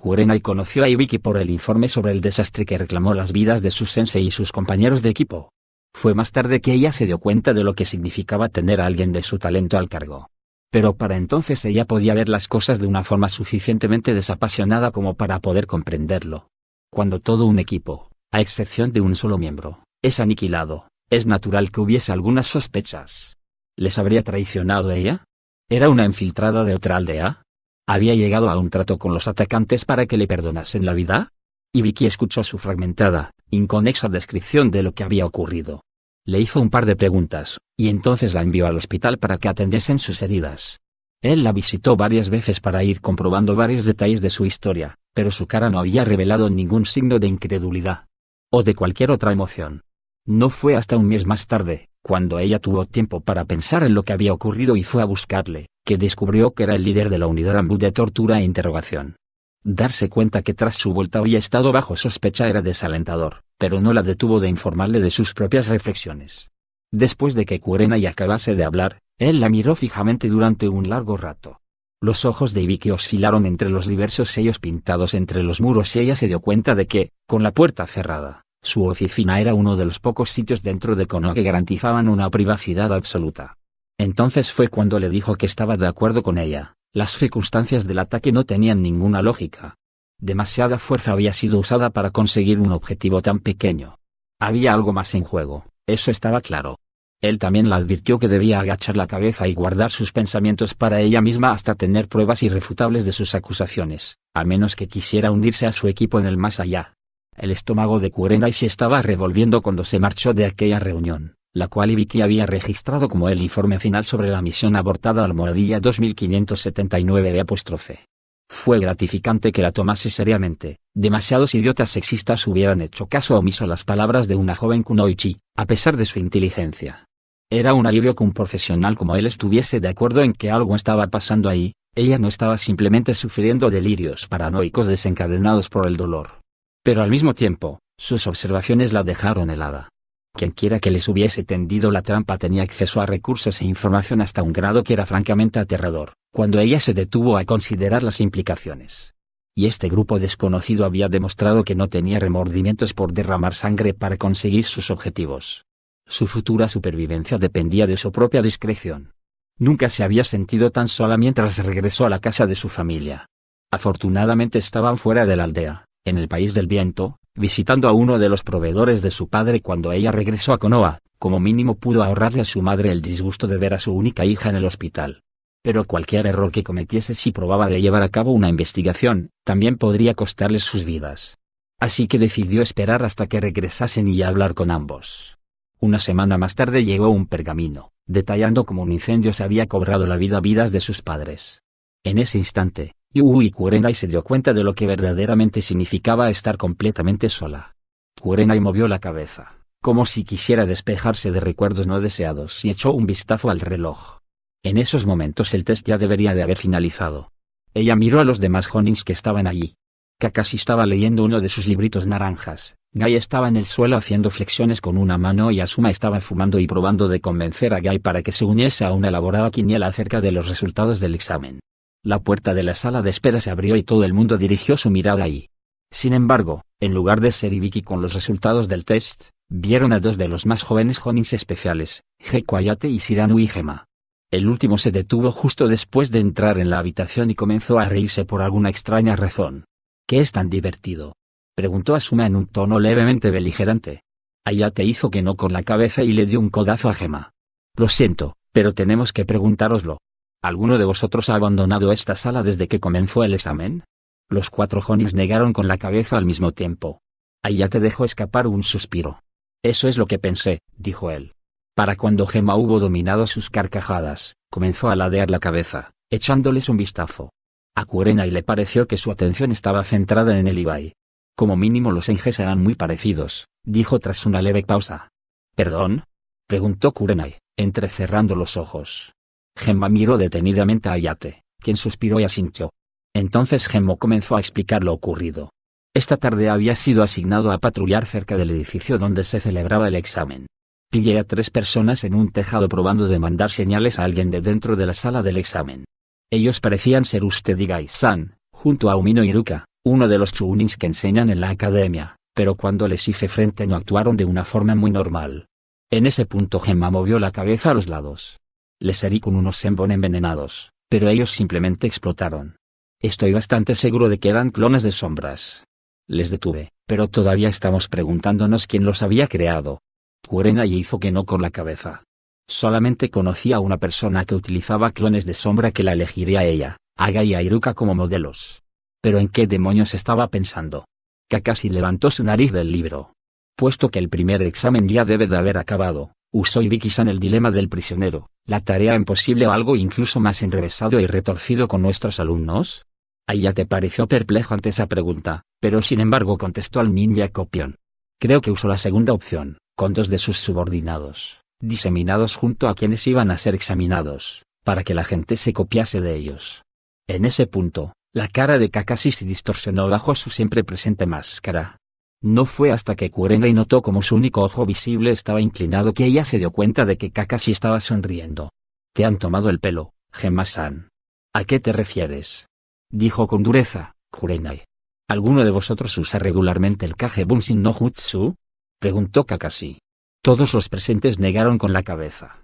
Kurenai conoció a Ibiki por el informe sobre el desastre que reclamó las vidas de su sensei y sus compañeros de equipo. Fue más tarde que ella se dio cuenta de lo que significaba tener a alguien de su talento al cargo. Pero para entonces ella podía ver las cosas de una forma suficientemente desapasionada como para poder comprenderlo. Cuando todo un equipo, a excepción de un solo miembro, es aniquilado, es natural que hubiese algunas sospechas. ¿Les habría traicionado ella? ¿Era una infiltrada de otra aldea? ¿Había llegado a un trato con los atacantes para que le perdonasen la vida? Ibiki escuchó su fragmentada, inconexa descripción de lo que había ocurrido. Le hizo un par de preguntas, y entonces la envió al hospital para que atendiesen sus heridas. Él la visitó varias veces para ir comprobando varios detalles de su historia, pero su cara no había revelado ningún signo de incredulidad o de cualquier otra emoción. No fue hasta un mes más tarde, cuando ella tuvo tiempo para pensar en lo que había ocurrido y fue a buscarle, que descubrió que era el líder de la unidad AMBU de tortura e interrogación. Darse cuenta que tras su vuelta había estado bajo sospecha era desalentador, pero no la detuvo de informarle de sus propias reflexiones. Después de que Kurenai acabase de hablar, él la miró fijamente durante un largo rato. Los ojos de Ibiki oscilaron entre los diversos sellos pintados entre los muros y ella se dio cuenta de que, con la puerta cerrada, su oficina era uno de los pocos sitios dentro de Konoha que garantizaban una privacidad absoluta. Entonces fue cuando le dijo que estaba de acuerdo con ella. Las circunstancias del ataque no tenían ninguna lógica. Demasiada fuerza había sido usada para conseguir un objetivo tan pequeño. Había algo más en juego, eso estaba claro. Él también la advirtió que debía agachar la cabeza y guardar sus pensamientos para ella misma hasta tener pruebas irrefutables de sus acusaciones, a menos que quisiera unirse a su equipo en el más allá. El estómago de Kurenai se estaba revolviendo cuando se marchó de aquella reunión, la cual Ibiki había registrado como el informe final sobre la misión abortada almohadilla 2579'. Fue gratificante que la tomase seriamente. Demasiados idiotas sexistas hubieran hecho caso omiso a las palabras de una joven kunoichi, a pesar de su inteligencia. Era un alivio que un profesional como él estuviese de acuerdo en que algo estaba pasando ahí. Ella no estaba simplemente sufriendo delirios paranoicos desencadenados por el dolor. Pero al mismo tiempo, sus observaciones la dejaron helada. Quienquiera que les hubiese tendido la trampa tenía acceso a recursos e información hasta un grado que era francamente aterrador, cuando ella se detuvo a considerar las implicaciones. Y este grupo desconocido había demostrado que no tenía remordimientos por derramar sangre para conseguir sus objetivos. Su futura supervivencia dependía de su propia discreción. Nunca se había sentido tan sola mientras regresó a la casa de su familia. Afortunadamente estaban fuera de la aldea, en el país del viento, visitando a uno de los proveedores de su padre cuando ella regresó a Konoha. Como mínimo pudo ahorrarle a su madre el disgusto de ver a su única hija en el hospital. Pero cualquier error que cometiese si probaba de llevar a cabo una investigación, también podría costarles sus vidas. Así que decidió esperar hasta que regresasen y hablar con ambos. Una semana más tarde llegó un pergamino, detallando cómo un incendio se había cobrado la vida a vidas de sus padres. En ese instante, Yui Kurenai se dio cuenta de lo que verdaderamente significaba estar completamente sola. Kurenai movió la cabeza, como si quisiera despejarse de recuerdos no deseados y echó un vistazo al reloj. En esos momentos el test ya debería de haber finalizado. Ella miró a los demás honins que estaban allí. Kakashi estaba leyendo uno de sus libritos naranjas, Gai estaba en el suelo haciendo flexiones con una mano y Asuma estaba fumando y probando de convencer a Gai para que se uniese a una elaborada quiniela acerca de los resultados del examen. La puerta de la sala de espera se abrió y todo el mundo dirigió su mirada ahí. Sin embargo, en lugar de ser Ibiki con los resultados del test, vieron a dos de los más jóvenes honins especiales, Gekko Ayate y Shiranui Gema. El último se detuvo justo después de entrar en la habitación y comenzó a reírse por alguna extraña razón. ¿Qué es tan divertido?, preguntó Asuma en un tono levemente beligerante. Ayate hizo que no con la cabeza y le dio un codazo a Gema. Lo siento, pero tenemos que preguntároslo. ¿Alguno de vosotros ha abandonado esta sala desde que comenzó el examen? Los cuatro honins negaron con la cabeza al mismo tiempo. Ayate dejó escapar un suspiro. Eso es lo que pensé, dijo él. Para cuando Gema hubo dominado sus carcajadas, comenzó a ladear la cabeza, echándoles un vistazo. A Kurenai le pareció que su atención estaba centrada en el Ibai. Como mínimo los enjes eran muy parecidos, dijo tras una leve pausa. ¿Perdón?, preguntó Kurenai, entrecerrando los ojos. Gema miró detenidamente a Ayate, quien suspiró y asintió. Entonces Gemo comenzó a explicar lo ocurrido. Esta tarde había sido asignado a patrullar cerca del edificio donde se celebraba el examen. Pillé a 3 personas en un tejado probando de mandar señales a alguien de dentro de la sala del examen. Ellos parecían ser usted y Gai-san, junto a Umino Iruka, uno de los chunins que enseñan en la academia, pero cuando les hice frente no actuaron de una forma muy normal. En ese punto Gemma movió la cabeza a los lados. Les herí con unos senbon envenenados, pero ellos simplemente explotaron. Estoy bastante seguro de que eran clones de sombras. Les detuve, pero todavía estamos preguntándonos quién los había creado. Kurenai hizo que no con la cabeza. Solamente conocía a una persona que utilizaba clones de sombra que la elegiría a ella, a Gai y a Iruka como modelos. ¿Pero en qué demonios estaba pensando? Kakashi levantó su nariz del libro. Puesto que el primer examen ya debe de haber acabado, usó Ibiki-san el dilema del prisionero, la tarea imposible o algo incluso más enrevesado y retorcido con nuestros alumnos. Ayate pareció perplejo ante esa pregunta, pero sin embargo contestó al ninja copión. Creo que usó la segunda opción, con 2 de sus subordinados, diseminados junto a quienes iban a ser examinados, para que la gente se copiase de ellos. En ese punto, la cara de Kakashi se distorsionó bajo su siempre presente máscara. No fue hasta que Kurenai notó como su único ojo visible estaba inclinado que ella se dio cuenta de que Kakashi estaba sonriendo. «Te han tomado el pelo, Gemma-san». «¿A qué te refieres?», dijo con dureza Kurenai. «¿Alguno de vosotros usa regularmente el Kage Bunshin no Jutsu?», preguntó Kakashi. Todos los presentes negaron con la cabeza.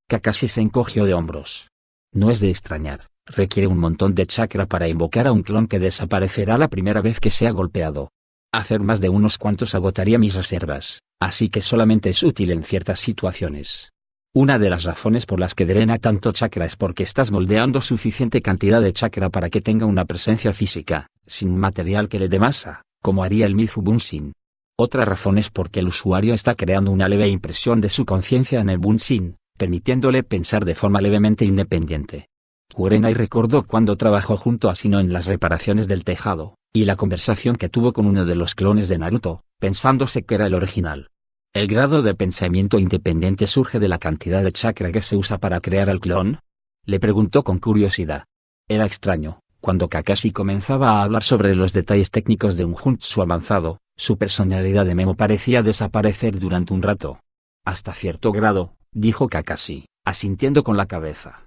Kakashi se encogió de hombros. «No es de extrañar, requiere un montón de chakra para invocar a un clon que desaparecerá la primera vez que sea golpeado. Hacer más de unos cuantos agotaría mis reservas, así que solamente es útil en ciertas situaciones. Una de las razones por las que drena tanto chakra es porque estás moldeando suficiente cantidad de chakra para que tenga una presencia física, sin material que le dé masa, como haría el Mizu Bunshin. Otra razón es porque el usuario está creando una leve impresión de su conciencia en el Bunshin, permitiéndole pensar de forma levemente independiente». Kurenai recordó cuando trabajó junto a Shino en las reparaciones del tejado, y la conversación que tuvo con uno de los clones de Naruto, pensándose que era el original. ¿El grado de pensamiento independiente surge de la cantidad de chakra que se usa para crear al clon?, le preguntó con curiosidad. Era extraño, cuando Kakashi comenzaba a hablar sobre los detalles técnicos de un jutsu avanzado, su personalidad de Memo parecía desaparecer durante un rato. «Hasta cierto grado», dijo Kakashi, asintiendo con la cabeza.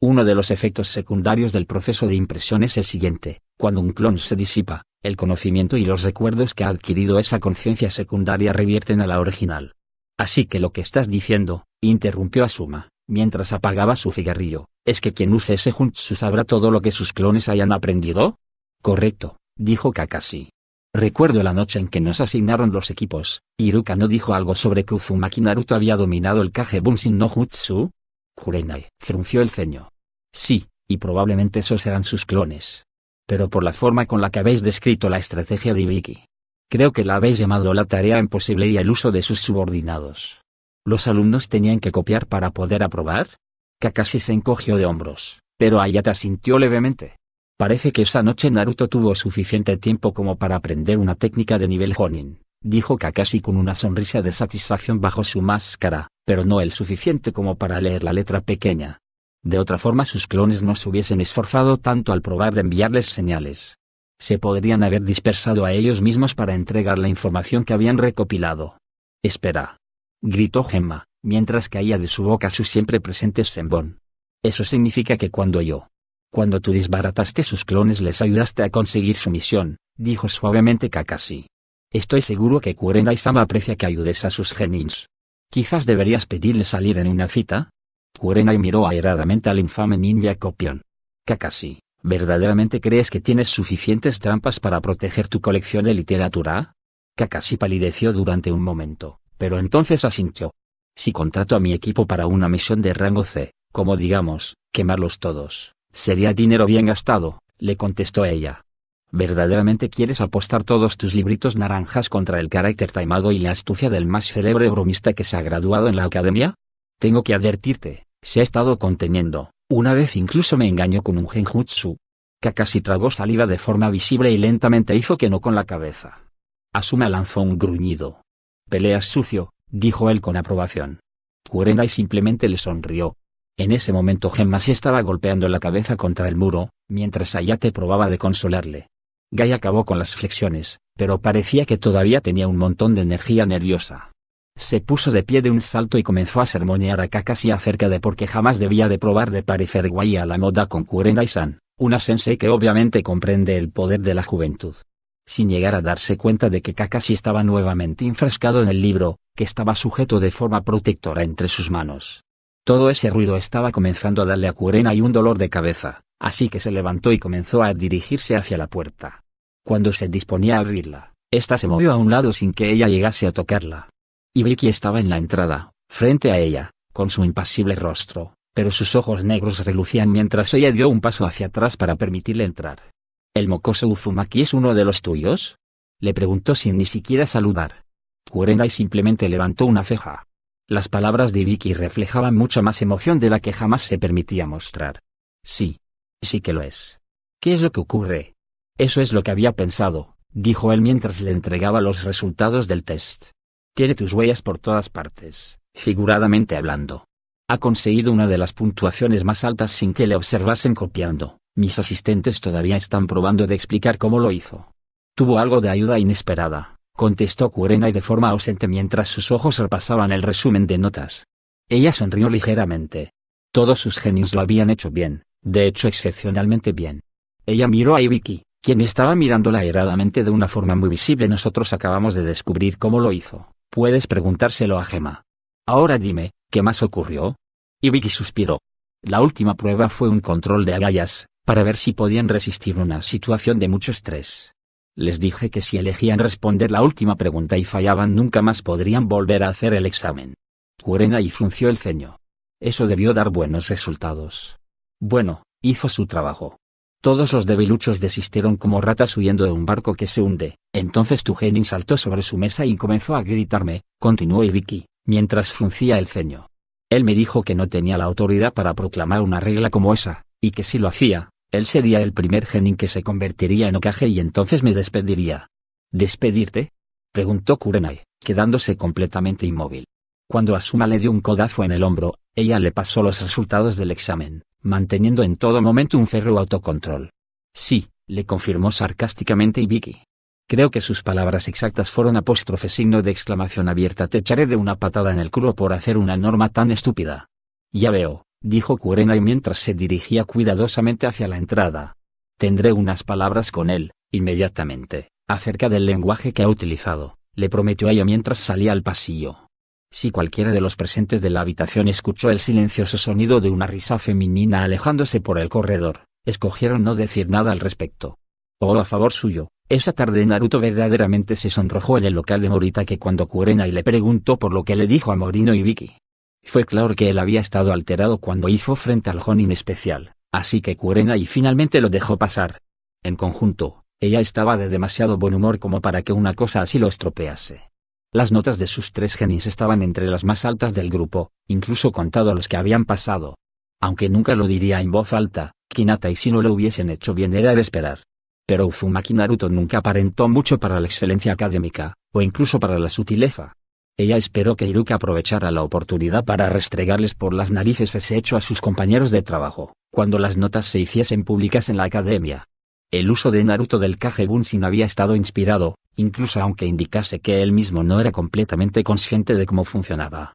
Uno de los efectos secundarios del proceso de impresión es el siguiente: cuando un clon se disipa, el conocimiento y los recuerdos que ha adquirido esa conciencia secundaria revierten a la original. «Así que lo que estás diciendo», interrumpió Asuma, mientras apagaba su cigarrillo, «es que quien use ese jutsu sabrá todo lo que sus clones hayan aprendido». «Correcto», dijo Kakashi. «Recuerdo la noche en que nos asignaron los equipos, Iruka no dijo algo sobre que Uzumaki Naruto había dominado el Kage Bunshin no Jutsu». Kurenai frunció el ceño. «Sí, y probablemente esos eran sus clones. Pero por la forma con la que habéis descrito la estrategia de Ibiki, creo que la habéis llamado la tarea imposible y el uso de sus subordinados. ¿Los alumnos tenían que copiar para poder aprobar?». Kakashi se encogió de hombros, pero Hayate asintió levemente. «Parece que esa noche Naruto tuvo suficiente tiempo como para aprender una técnica de nivel Jonin», dijo Kakashi con una sonrisa de satisfacción bajo su máscara, «pero no el suficiente como para leer la letra pequeña. De otra forma sus clones no se hubiesen esforzado tanto al probar de enviarles señales. Se podrían haber dispersado a ellos mismos para entregar la información que habían recopilado». «Espera», gritó Gemma, mientras caía de su boca su siempre presente senbón. «Eso significa que cuando tú desbarataste sus clones les ayudaste a conseguir su misión», dijo suavemente Kakashi. «Estoy seguro que Kurenai-sama aprecia que ayudes a sus genins. Quizás deberías pedirle salir en una cita». Kurenai miró airadamente al infame ninja copión. «Kakashi, ¿verdaderamente crees que tienes suficientes trampas para proteger tu colección de literatura?». Kakashi palideció durante un momento, pero entonces asintió. «Si contrato a mi equipo para una misión de rango C, como digamos, quemarlos todos, sería dinero bien gastado», le contestó ella. «¿Verdaderamente quieres apostar todos tus libritos naranjas contra el carácter taimado y la astucia del más célebre bromista que se ha graduado en la academia? Tengo que advertirte, se ha estado conteniendo, una vez incluso me engañó con un genjutsu». Kakashi tragó saliva de forma visible y lentamente hizo que no con la cabeza. Asuma lanzó un gruñido. «Peleas sucio», dijo él con aprobación. Kurenai simplemente le sonrió. En ese momento Gemma se estaba golpeando la cabeza contra el muro, mientras Hayate probaba de consolarle. Gai acabó con las flexiones, pero parecía que todavía tenía un montón de energía nerviosa. Se puso de pie de un salto y comenzó a sermonear a Kakashi acerca de por qué jamás debía de probar de parecer guay a la moda con Kurenai-san, una sensei que obviamente comprende el poder de la juventud. Sin llegar a darse cuenta de que Kakashi estaba nuevamente enfrascado en el libro, que estaba sujeto de forma protectora entre sus manos. Todo ese ruido estaba comenzando a darle a Kurenai un dolor de cabeza, así que se levantó y comenzó a dirigirse hacia la puerta. Cuando se disponía a abrirla, ésta se movió a un lado sin que ella llegase a tocarla. Ibiki estaba en la entrada, frente a ella, con su impasible rostro, pero sus ojos negros relucían mientras ella dio un paso hacia atrás para permitirle entrar. «¿El mocoso Uzumaki es uno de los tuyos?», le preguntó sin ni siquiera saludar. Kurenai simplemente levantó una ceja. Las palabras de Ibiki reflejaban mucha más emoción de la que jamás se permitía mostrar. «Sí. Sí que lo es». «¿Qué es lo que ocurre?», Eso es lo que había pensado, dijo él mientras le entregaba los resultados del test. Tiene tus huellas por todas partes, figuradamente hablando. Ha conseguido una de las puntuaciones más altas sin que le observasen copiando. Mis asistentes todavía están probando de explicar cómo lo hizo. Tuvo algo de ayuda inesperada, contestó Kurenai de forma ausente mientras sus ojos repasaban el resumen de notas. Ella sonrió ligeramente. Todos sus genios lo habían hecho bien, de hecho excepcionalmente bien. Ella miró a Ibiki, quien estaba mirándola airadamente de una forma muy visible. Nosotros acabamos de descubrir cómo lo hizo. Puedes preguntárselo a Gema. Ahora dime, ¿qué más ocurrió? Ibiki suspiró. La última prueba fue un control de agallas, para ver si podían resistir una situación de mucho estrés. Les dije que si elegían responder la última pregunta y fallaban nunca más podrían volver a hacer el examen. Kurenai frunció el ceño. Eso debió dar buenos resultados. Bueno, hizo su trabajo. Todos los debiluchos desistieron como ratas huyendo de un barco que se hunde. Entonces tu genin saltó sobre su mesa y comenzó a gritarme, continuó Ibiki, mientras fruncía el ceño. Él me dijo que no tenía la autoridad para proclamar una regla como esa, y que si lo hacía, él sería el primer genin que se convertiría en Hokage y entonces me despediría. ¿Despedirte? Preguntó Kurenai, quedándose completamente inmóvil. Cuando Asuma le dio un codazo en el hombro, ella le pasó los resultados del examen, manteniendo en todo momento un férreo autocontrol. Sí, le confirmó sarcásticamente Ibiki. Creo que sus palabras exactas fueron signo de exclamación abierta. Te echaré de una patada en el culo por hacer una norma tan estúpida. Ya veo, dijo Kurenai mientras se dirigía cuidadosamente hacia la entrada. Tendré unas palabras con él, inmediatamente, acerca del lenguaje que ha utilizado, le prometió ella mientras salía al pasillo. Si cualquiera de los presentes de la habitación escuchó el silencioso sonido de una risa femenina alejándose por el corredor, escogieron no decir nada al respecto. A favor suyo, esa tarde Naruto verdaderamente se sonrojó en el local de Moritake cuando Kurenai le preguntó por lo que le dijo a Morino y Ibiki. Fue claro que él había estado alterado cuando hizo frente al Jonin especial, así que Kurenai finalmente lo dejó pasar. En conjunto, ella estaba de demasiado buen humor como para que una cosa así lo estropease. Las notas de sus 3 genis estaban entre las más altas del grupo, incluso contado a los que habían pasado. Aunque nunca lo diría en voz alta, Hinata y si no lo hubiesen hecho bien era de esperar. Pero Uzumaki Naruto nunca aparentó mucho para la excelencia académica, o incluso para la sutileza. Ella esperó que Iruka aprovechara la oportunidad para restregarles por las narices ese hecho a sus compañeros de trabajo, cuando las notas se hiciesen públicas en la academia. El uso de Naruto del Kage Bunshin había estado inspirado, incluso aunque indicase que él mismo no era completamente consciente de cómo funcionaba.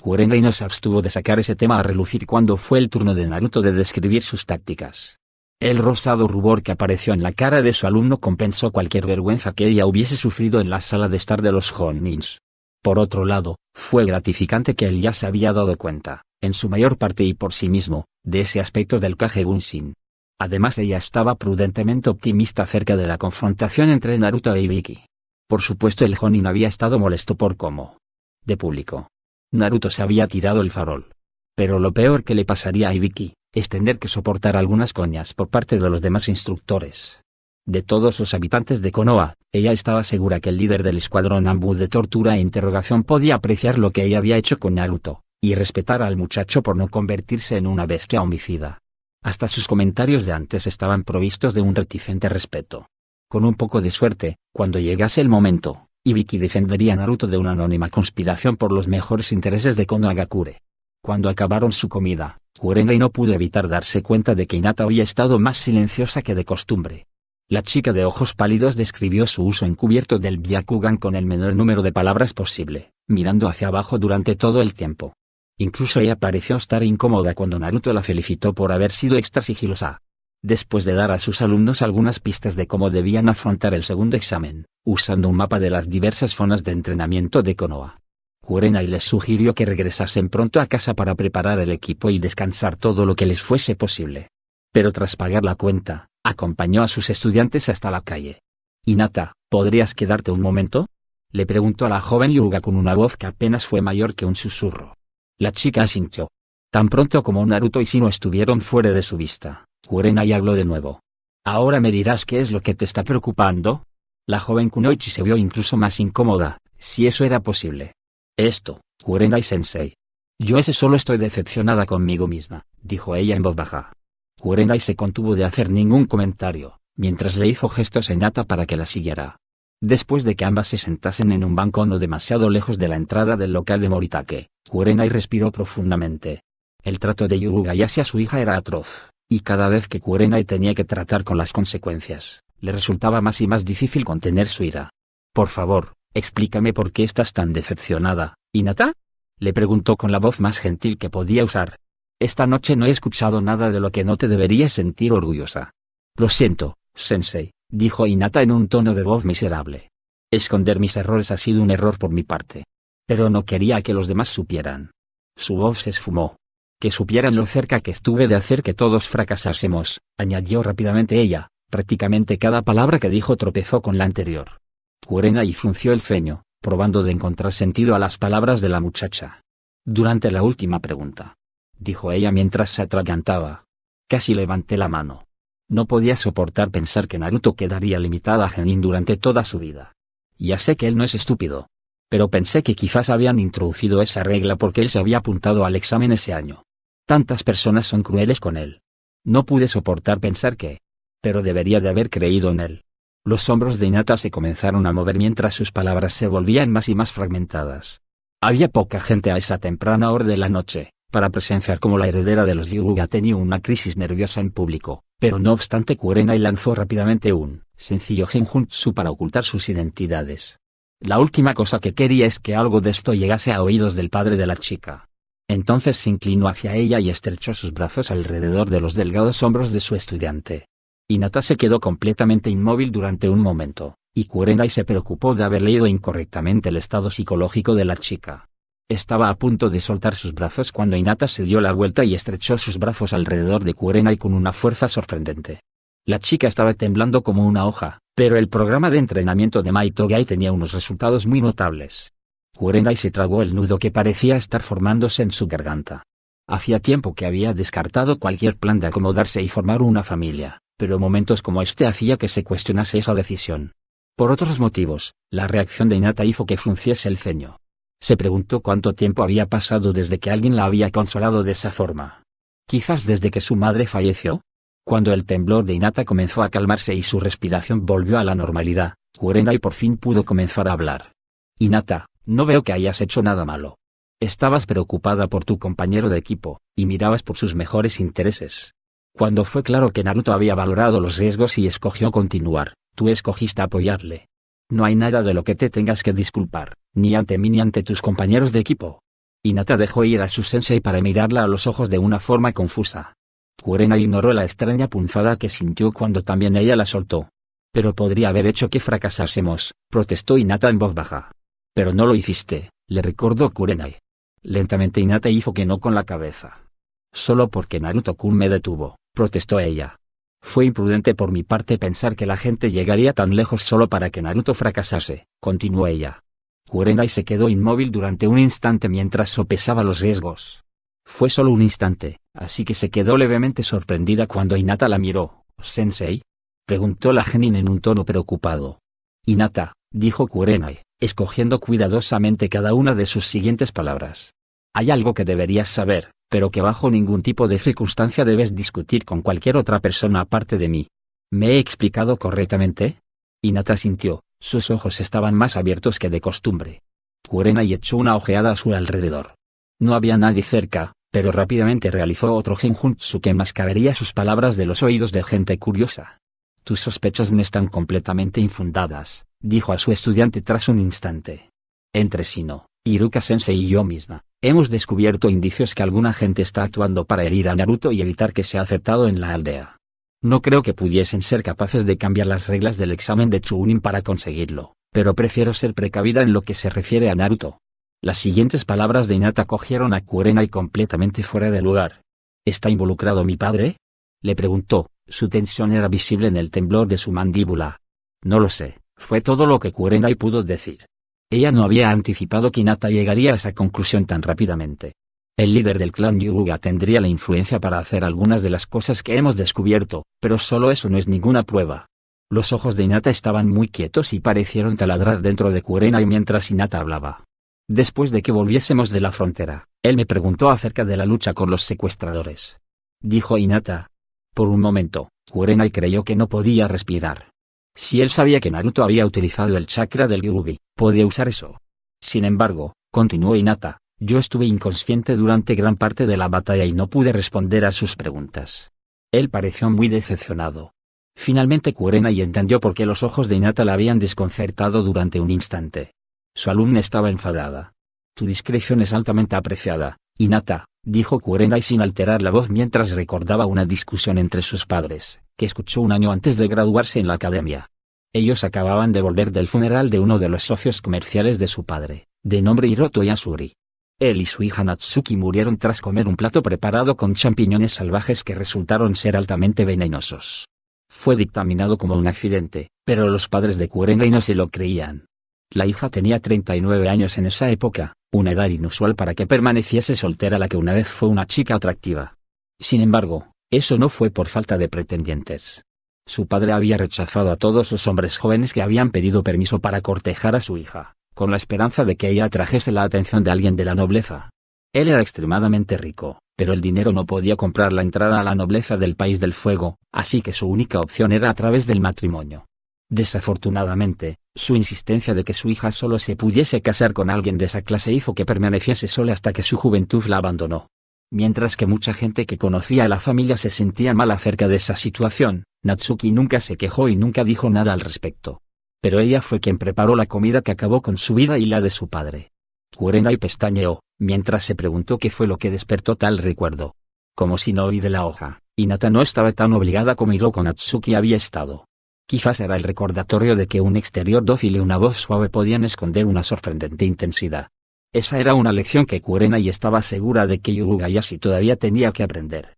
Kurenai no se abstuvo de sacar ese tema a relucir cuando fue el turno de Naruto de describir sus tácticas. El rosado rubor que apareció en la cara de su alumno compensó cualquier vergüenza que ella hubiese sufrido en la sala de estar de los Honins. Por otro lado, fue gratificante que él ya se había dado cuenta, en su mayor parte y por sí mismo, de ese aspecto del Kage Bunshin. Además ella estaba prudentemente optimista acerca de la confrontación entre Naruto e Ibiki. Por supuesto el Jonin había estado molesto por cómo, de público, Naruto se había tirado el farol. Pero lo peor que le pasaría a Ibiki, es tener que soportar algunas coñas por parte de los demás instructores. De todos los habitantes de Konoha, ella estaba segura que el líder del escuadrón Anbu de tortura e interrogación podía apreciar lo que ella había hecho con Naruto, y respetar al muchacho por no convertirse en una bestia homicida. Hasta sus comentarios de antes estaban provistos de un reticente respeto. Con un poco de suerte, cuando llegase el momento, Ibiki defendería a Naruto de una anónima conspiración por los mejores intereses de Konohagakure. Cuando acabaron su comida, Kurenai no pudo evitar darse cuenta de que Hinata había estado más silenciosa que de costumbre. La chica de ojos pálidos describió su uso encubierto del Byakugan con el menor número de palabras posible, mirando hacia abajo durante todo el tiempo. Incluso ella pareció estar incómoda cuando Naruto la felicitó por haber sido extra sigilosa. Después de dar a sus alumnos algunas pistas de cómo debían afrontar el segundo examen, usando un mapa de las diversas zonas de entrenamiento de Konoha, Kurenai les sugirió que regresasen pronto a casa para preparar el equipo y descansar todo lo que les fuese posible. Pero tras pagar la cuenta, acompañó a sus estudiantes hasta la calle. «Hinata, ¿podrías quedarte un momento?», le preguntó a la joven Hyuga con una voz que apenas fue mayor que un susurro. La chica asintió. Tan pronto como Naruto y Shino estuvieron fuera de su vista, Kurenai habló de nuevo. «¿Ahora me dirás qué es lo que te está preocupando?». La joven Kunoichi se vio incluso más incómoda, si eso era posible. «Esto, Kurenai-sensei. Yo solo estoy decepcionada conmigo misma», dijo ella en voz baja. Kurenai se contuvo de hacer ningún comentario, mientras le hizo gestos a Hinata para que la siguiera. Después de que ambas se sentasen en un banco no demasiado lejos de la entrada del local de Moritake, Kurenai respiró profundamente. El trato de Yuruga hacia su hija era atroz, y cada vez que Kurenai tenía que tratar con las consecuencias, le resultaba más y más difícil contener su ira. «Por favor, explícame por qué estás tan decepcionada, Hinata», le preguntó con la voz más gentil que podía usar. «Esta noche no he escuchado nada de lo que no te deberías sentir orgullosa». «Lo siento, sensei», dijo Hinata en un tono de voz miserable. «Esconder mis errores ha sido un error por mi parte. Pero no quería que los demás supieran». Su voz se esfumó. «Que supieran lo cerca que estuve de hacer que todos fracasásemos», añadió rápidamente ella. Prácticamente cada palabra que dijo tropezó con la anterior. Kurenai frunció el ceño, probando de encontrar sentido a las palabras de la muchacha. «Durante la última pregunta», dijo ella mientras se atragantaba. Casi levanté la mano. No podía soportar pensar que Naruto quedaría limitada a Genin durante toda su vida. Ya sé que él no es estúpido. Pero pensé que quizás habían introducido esa regla porque él se había apuntado al examen ese año. Tantas personas son crueles con él. No pude soportar pensar que... Pero debería de haber creído en él. Los hombros de Hinata se comenzaron a mover mientras sus palabras se volvían más y más fragmentadas. Había poca gente a esa temprana hora de la noche para presenciar cómo la heredera de los Hyuga tenía una crisis nerviosa en público, pero no obstante Kurenai lanzó rápidamente un sencillo genjutsu para ocultar sus identidades. La última cosa que quería es que algo de esto llegase a oídos del padre de la chica. Entonces se inclinó hacia ella y estrechó sus brazos alrededor de los delgados hombros de su estudiante. Hinata se quedó completamente inmóvil durante un momento, y Kurenai se preocupó de haber leído incorrectamente el estado psicológico de la chica. Estaba a punto de soltar sus brazos cuando Hinata se dio la vuelta y estrechó sus brazos alrededor de Kurenai con una fuerza sorprendente. La chica estaba temblando como una hoja, pero el programa de entrenamiento de Maitogai tenía unos resultados muy notables. Kurenai se tragó el nudo que parecía estar formándose en su garganta. Hacía tiempo que había descartado cualquier plan de acomodarse y formar una familia, pero momentos como este hacía que se cuestionase esa decisión. Por otros motivos, la reacción de Hinata hizo que frunciese el ceño. Se preguntó cuánto tiempo había pasado desde que alguien la había consolado de esa forma. Quizás desde que su madre falleció. Cuando el temblor de Hinata comenzó a calmarse y su respiración volvió a la normalidad, Kurenai por fin pudo comenzar a hablar. «Hinata, no veo que hayas hecho nada malo. Estabas preocupada por tu compañero de equipo, y mirabas por sus mejores intereses. Cuando fue claro que Naruto había valorado los riesgos y escogió continuar, tú escogiste apoyarle. No hay nada de lo que te tengas que disculpar, ni ante mí ni ante tus compañeros de equipo». Hinata dejó ir a su sensei para mirarla a los ojos de una forma confusa. Kurenai ignoró la extraña punzada que sintió cuando también ella la soltó. «Pero podría haber hecho que fracasásemos», protestó Hinata en voz baja. «Pero no lo hiciste», le recordó Kurenai. Lentamente Hinata hizo que no con la cabeza. «Solo porque Naruto-kun me detuvo», protestó ella. «Fue imprudente por mi parte pensar que la gente llegaría tan lejos solo para que Naruto fracasase», continuó ella. Kurenai se quedó inmóvil durante un instante mientras sopesaba los riesgos. Fue solo un instante, así que se quedó levemente sorprendida cuando Hinata la miró. «¿Sensei?», preguntó la genin en un tono preocupado. «Hinata», dijo Kurenai, escogiendo cuidadosamente cada una de sus siguientes palabras. «Hay algo que deberías saber, pero que bajo ningún tipo de circunstancia debes discutir con cualquier otra persona aparte de mí. ¿Me he explicado correctamente?». Hinata sintió, sus ojos estaban más abiertos que de costumbre. Kurenai echó una ojeada a su alrededor. No había nadie cerca, pero rápidamente realizó otro genjutsu que enmascararía sus palabras de los oídos de gente curiosa. «Tus sospechas no están completamente infundadas», dijo a su estudiante tras un instante. «Entre Shino, Iruka-sensei y yo misma, hemos descubierto indicios que alguna gente está actuando para herir a Naruto y evitar que sea aceptado en la aldea. No creo que pudiesen ser capaces de cambiar las reglas del examen de Chunin para conseguirlo, pero prefiero ser precavida en lo que se refiere a Naruto». Las siguientes palabras de Hinata cogieron a Kurenai completamente fuera de lugar. «¿Está involucrado mi padre?», le preguntó, su tensión era visible en el temblor de su mandíbula. «No lo sé», fue todo lo que Kurenai pudo decir. Ella no había anticipado que Hinata llegaría a esa conclusión tan rápidamente. El líder del clan Hyuga tendría la influencia para hacer algunas de las cosas que hemos descubierto, pero solo eso no es ninguna prueba. Los ojos de Hinata estaban muy quietos y parecieron taladrar dentro de Kurenai mientras Hinata hablaba. «Después de que volviésemos de la frontera, él me preguntó acerca de la lucha con los secuestradores», dijo Hinata. Por un momento, Kurenai creyó que no podía respirar. Si él sabía que Naruto había utilizado el chakra del Gyuubi, podía usar eso. Sin embargo, continuó Hinata, yo estuve inconsciente durante gran parte de la batalla y no pude responder a sus preguntas. Él pareció muy decepcionado. Finalmente Kurenai entendió por qué los ojos de Hinata la habían desconcertado durante un instante. Su alumna estaba enfadada. Tu discreción es altamente apreciada, Hinata, dijo Kurenai sin alterar la voz mientras recordaba una discusión entre sus padres, que escuchó un año antes de graduarse en la academia. Ellos acababan de volver del funeral de uno de los socios comerciales de su padre, de nombre Hiroto Yasuri. Él y su hija Natsuki murieron tras comer un plato preparado con champiñones salvajes que resultaron ser altamente venenosos. Fue dictaminado como un accidente, pero los padres de Kurenai no se lo creían. La hija tenía 39 años en esa época, una edad inusual para que permaneciese soltera la que una vez fue una chica atractiva. Sin embargo, eso no fue por falta de pretendientes. Su padre había rechazado a todos los hombres jóvenes que habían pedido permiso para cortejar a su hija, con la esperanza de que ella atrajese la atención de alguien de la nobleza. Él era extremadamente rico, pero el dinero no podía comprar la entrada a la nobleza del País del Fuego, así que su única opción era a través del matrimonio. Desafortunadamente, su insistencia de que su hija solo se pudiese casar con alguien de esa clase hizo que permaneciese sola hasta que su juventud la abandonó. Mientras que mucha gente que conocía a la familia se sentía mal acerca de esa situación, Natsuki nunca se quejó y nunca dijo nada al respecto. Pero ella fue quien preparó la comida que acabó con su vida y la de su padre. Kurenai pestañeó, mientras se preguntó qué fue lo que despertó tal recuerdo. Como si no oí de la hoja, Hinata no estaba tan obligada como Hiroko Natsuki había estado. Quizás era el recordatorio de que un exterior dócil y una voz suave podían esconder una sorprendente intensidad. Esa era una lección que Kurenai estaba segura de que Yurugayashi todavía tenía que aprender.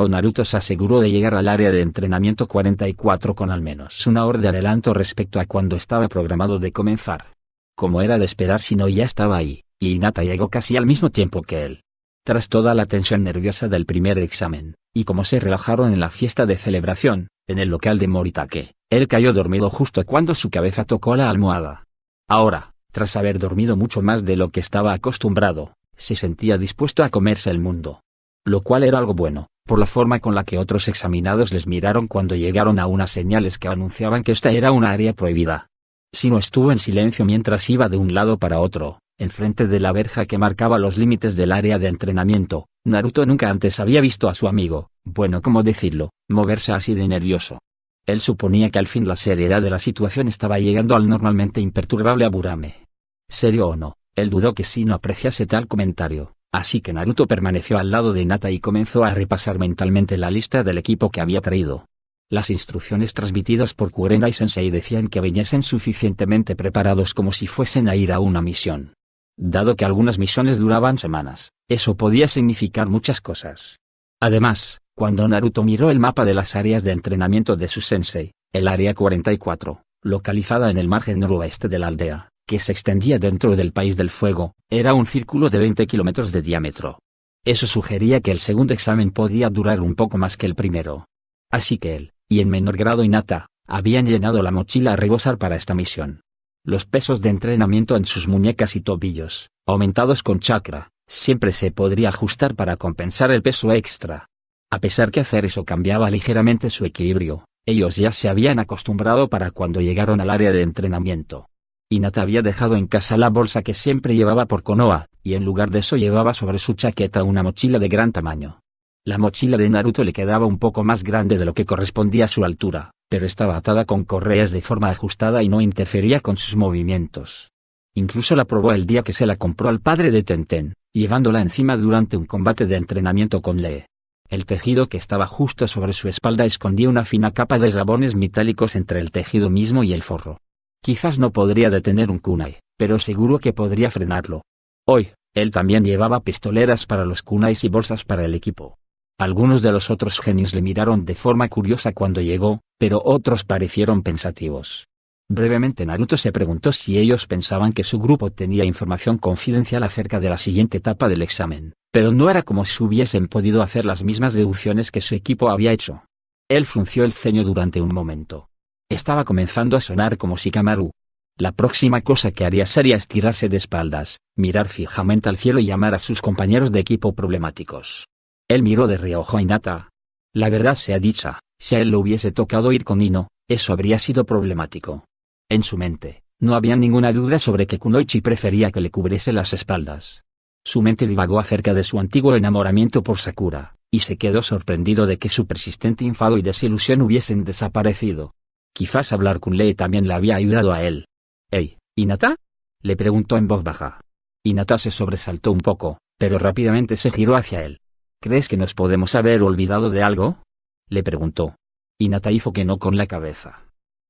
Naruto se aseguró de llegar al área de entrenamiento 44 con al menos una hora de adelanto respecto a cuando estaba programado de comenzar. Como era de esperar si no ya estaba ahí, y Hinata llegó casi al mismo tiempo que él. Tras toda la tensión nerviosa del primer examen, y como se relajaron en la fiesta de celebración, en el local de Moritake, él cayó dormido justo cuando su cabeza tocó la almohada. Ahora, tras haber dormido mucho más de lo que estaba acostumbrado, se sentía dispuesto a comerse el mundo. Lo cual era algo bueno, por la forma con la que otros examinados les miraron cuando llegaron a unas señales que anunciaban que esta era una área prohibida. Shino estuvo en silencio mientras iba de un lado para otro, enfrente de la verja que marcaba los límites del área de entrenamiento. Naruto nunca antes había visto a su amigo, bueno cómo decirlo, moverse así de nervioso. Él suponía que al fin la seriedad de la situación estaba llegando al normalmente imperturbable Aburame. Serio o no, él dudó que Shino apreciase tal comentario, así que Naruto permaneció al lado de Hinata y comenzó a repasar mentalmente la lista del equipo que había traído. Las instrucciones transmitidas por Kurenai Sensei decían que viniesen suficientemente preparados como si fuesen a ir a una misión. Dado que algunas misiones duraban semanas, eso podía significar muchas cosas. Además, cuando Naruto miró el mapa de las áreas de entrenamiento de su sensei, el área 44, localizada en el margen noroeste de la aldea, que se extendía dentro del País del Fuego, era un círculo de 20 kilómetros de diámetro. Eso sugería que el segundo examen podía durar un poco más que el primero. Así que él, y en menor grado Hinata, habían llenado la mochila a rebosar para esta misión. Los pesos de entrenamiento en sus muñecas y tobillos, aumentados con chakra, siempre se podría ajustar para compensar el peso extra. A pesar que hacer eso cambiaba ligeramente su equilibrio, ellos ya se habían acostumbrado para cuando llegaron al área de entrenamiento. Hinata había dejado en casa la bolsa que siempre llevaba por Konoha, y en lugar de eso llevaba sobre su chaqueta una mochila de gran tamaño. La mochila de Naruto le quedaba un poco más grande de lo que correspondía a su altura, pero estaba atada con correas de forma ajustada y no interfería con sus movimientos. Incluso la probó el día que se la compró al padre de Tenten, llevándola encima durante un combate de entrenamiento con Lee. El tejido que estaba justo sobre su espalda escondía una fina capa de eslabones metálicos entre el tejido mismo y el forro. Quizás no podría detener un kunai, pero seguro que podría frenarlo. Hoy, él también llevaba pistoleras para los kunais y bolsas para el equipo. Algunos de los otros genios le miraron de forma curiosa cuando llegó, pero otros parecieron pensativos. Brevemente Naruto se preguntó si ellos pensaban que su grupo tenía información confidencial acerca de la siguiente etapa del examen, pero no era como si hubiesen podido hacer las mismas deducciones que su equipo había hecho. Él frunció el ceño durante un momento. Estaba comenzando a sonar como Shikamaru. La próxima cosa que haría sería estirarse de espaldas, mirar fijamente al cielo y llamar a sus compañeros de equipo problemáticos. Él miró de reojo a Hinata. La verdad sea dicha, si a él le hubiese tocado ir con Ino, eso habría sido problemático. En su mente, no había ninguna duda sobre que Kunoichi prefería que le cubriese las espaldas. Su mente divagó acerca de su antiguo enamoramiento por Sakura, y se quedó sorprendido de que su persistente enfado y desilusión hubiesen desaparecido. Quizás hablar con Lee también le había ayudado a él. «¿Hey, Hinata?», le preguntó en voz baja. Hinata se sobresaltó un poco, pero rápidamente se giró hacia él. «¿Crees que nos podemos haber olvidado de algo?», le preguntó. Hinata hizo que no con la cabeza.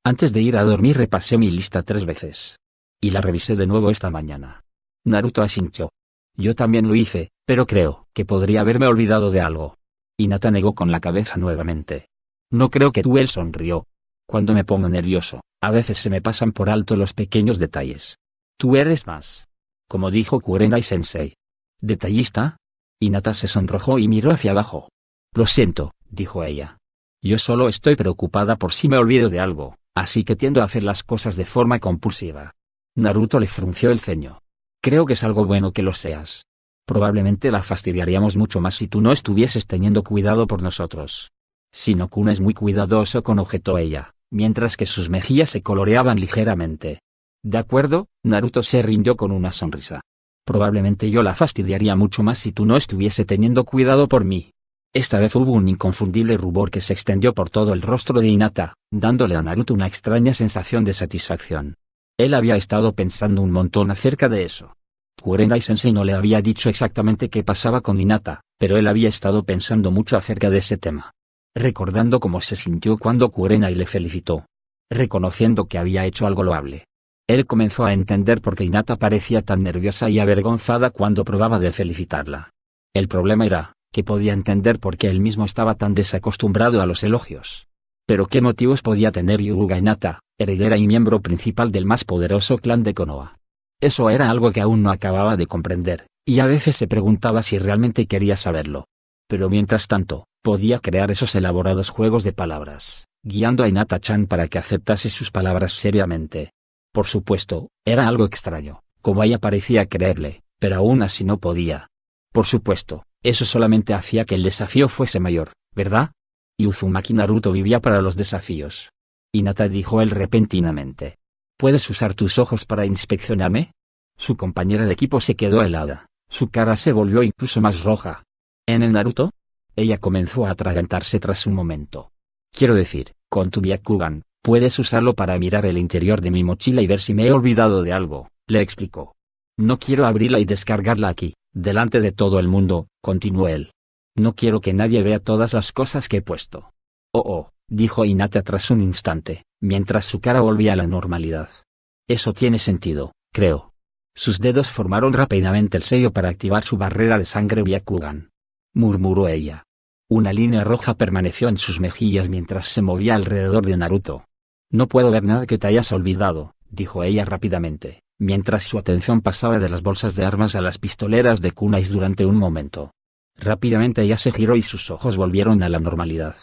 «Antes de ir a dormir repasé mi lista 3 veces. Y la revisé de nuevo esta mañana». Naruto asintió. «Yo también lo hice, pero creo que podría haberme olvidado de algo». Hinata negó con la cabeza nuevamente. «No creo que tú». Él sonrió. «Cuando me pongo nervioso, a veces se me pasan por alto los pequeños detalles. Tú eres más, como dijo Kurenai-sensei, ¿detallista?». Hinata se sonrojó y miró hacia abajo. «Lo siento», dijo ella. «Yo solo estoy preocupada por si me olvido de algo, así que tiendo a hacer las cosas de forma compulsiva». Naruto le frunció el ceño. «Creo que es algo bueno que lo seas. Probablemente la fastidiaríamos mucho más si tú no estuvieses teniendo cuidado por nosotros». «Shinokun es muy cuidadoso», objetó ella, mientras que sus mejillas se coloreaban ligeramente. «De acuerdo», Naruto se rindió con una sonrisa. «Probablemente yo la fastidiaría mucho más si tú no estuviese teniendo cuidado por mí». Esta vez hubo un inconfundible rubor que se extendió por todo el rostro de Hinata, dándole a Naruto una extraña sensación de satisfacción. Él había estado pensando un montón acerca de eso. Kurenai-sensei no le había dicho exactamente qué pasaba con Hinata, pero él había estado pensando mucho acerca de ese tema. Recordando cómo se sintió cuando Kurenai le felicitó. Reconociendo que había hecho algo loable. Él comenzó a entender por qué Hinata parecía tan nerviosa y avergonzada cuando probaba de felicitarla. El problema era, que podía entender por qué él mismo estaba tan desacostumbrado a los elogios. Pero ¿qué motivos podía tener Hyuga Hinata, heredera y miembro principal del más poderoso clan de Konoha? Eso era algo que aún no acababa de comprender, y a veces se preguntaba si realmente quería saberlo. Pero mientras tanto, podía crear esos elaborados juegos de palabras, guiando a Hinata-chan para que aceptase sus palabras seriamente. Por supuesto, era algo extraño, como ella parecía creerle, pero aún así no podía. Por supuesto, eso solamente hacía que el desafío fuese mayor, ¿verdad? Y Uzumaki Naruto vivía para los desafíos. Hinata dijo él repentinamente. ¿Puedes usar tus ojos para inspeccionarme? Su compañera de equipo se quedó helada, su cara se volvió incluso más roja. ¿En el Naruto? Ella comenzó a atragantarse tras un momento. Quiero decir, con tu Byakugan, puedes usarlo para mirar el interior de mi mochila y ver si me he olvidado de algo, le explicó. No quiero abrirla y descargarla aquí, delante de todo el mundo, continuó él. No quiero que nadie vea todas las cosas que he puesto. Oh, dijo Hinata tras un instante, mientras su cara volvía a la normalidad. Eso tiene sentido, creo. Sus dedos formaron rápidamente el sello para activar su barrera de sangre Byakugan. Murmuró ella. Una línea roja permaneció en sus mejillas mientras se movía alrededor de Naruto. No puedo ver nada que te hayas olvidado, dijo ella rápidamente, mientras su atención pasaba de las bolsas de armas a las pistoleras de kunais durante un momento. Rápidamente ella se giró y sus ojos volvieron a la normalidad.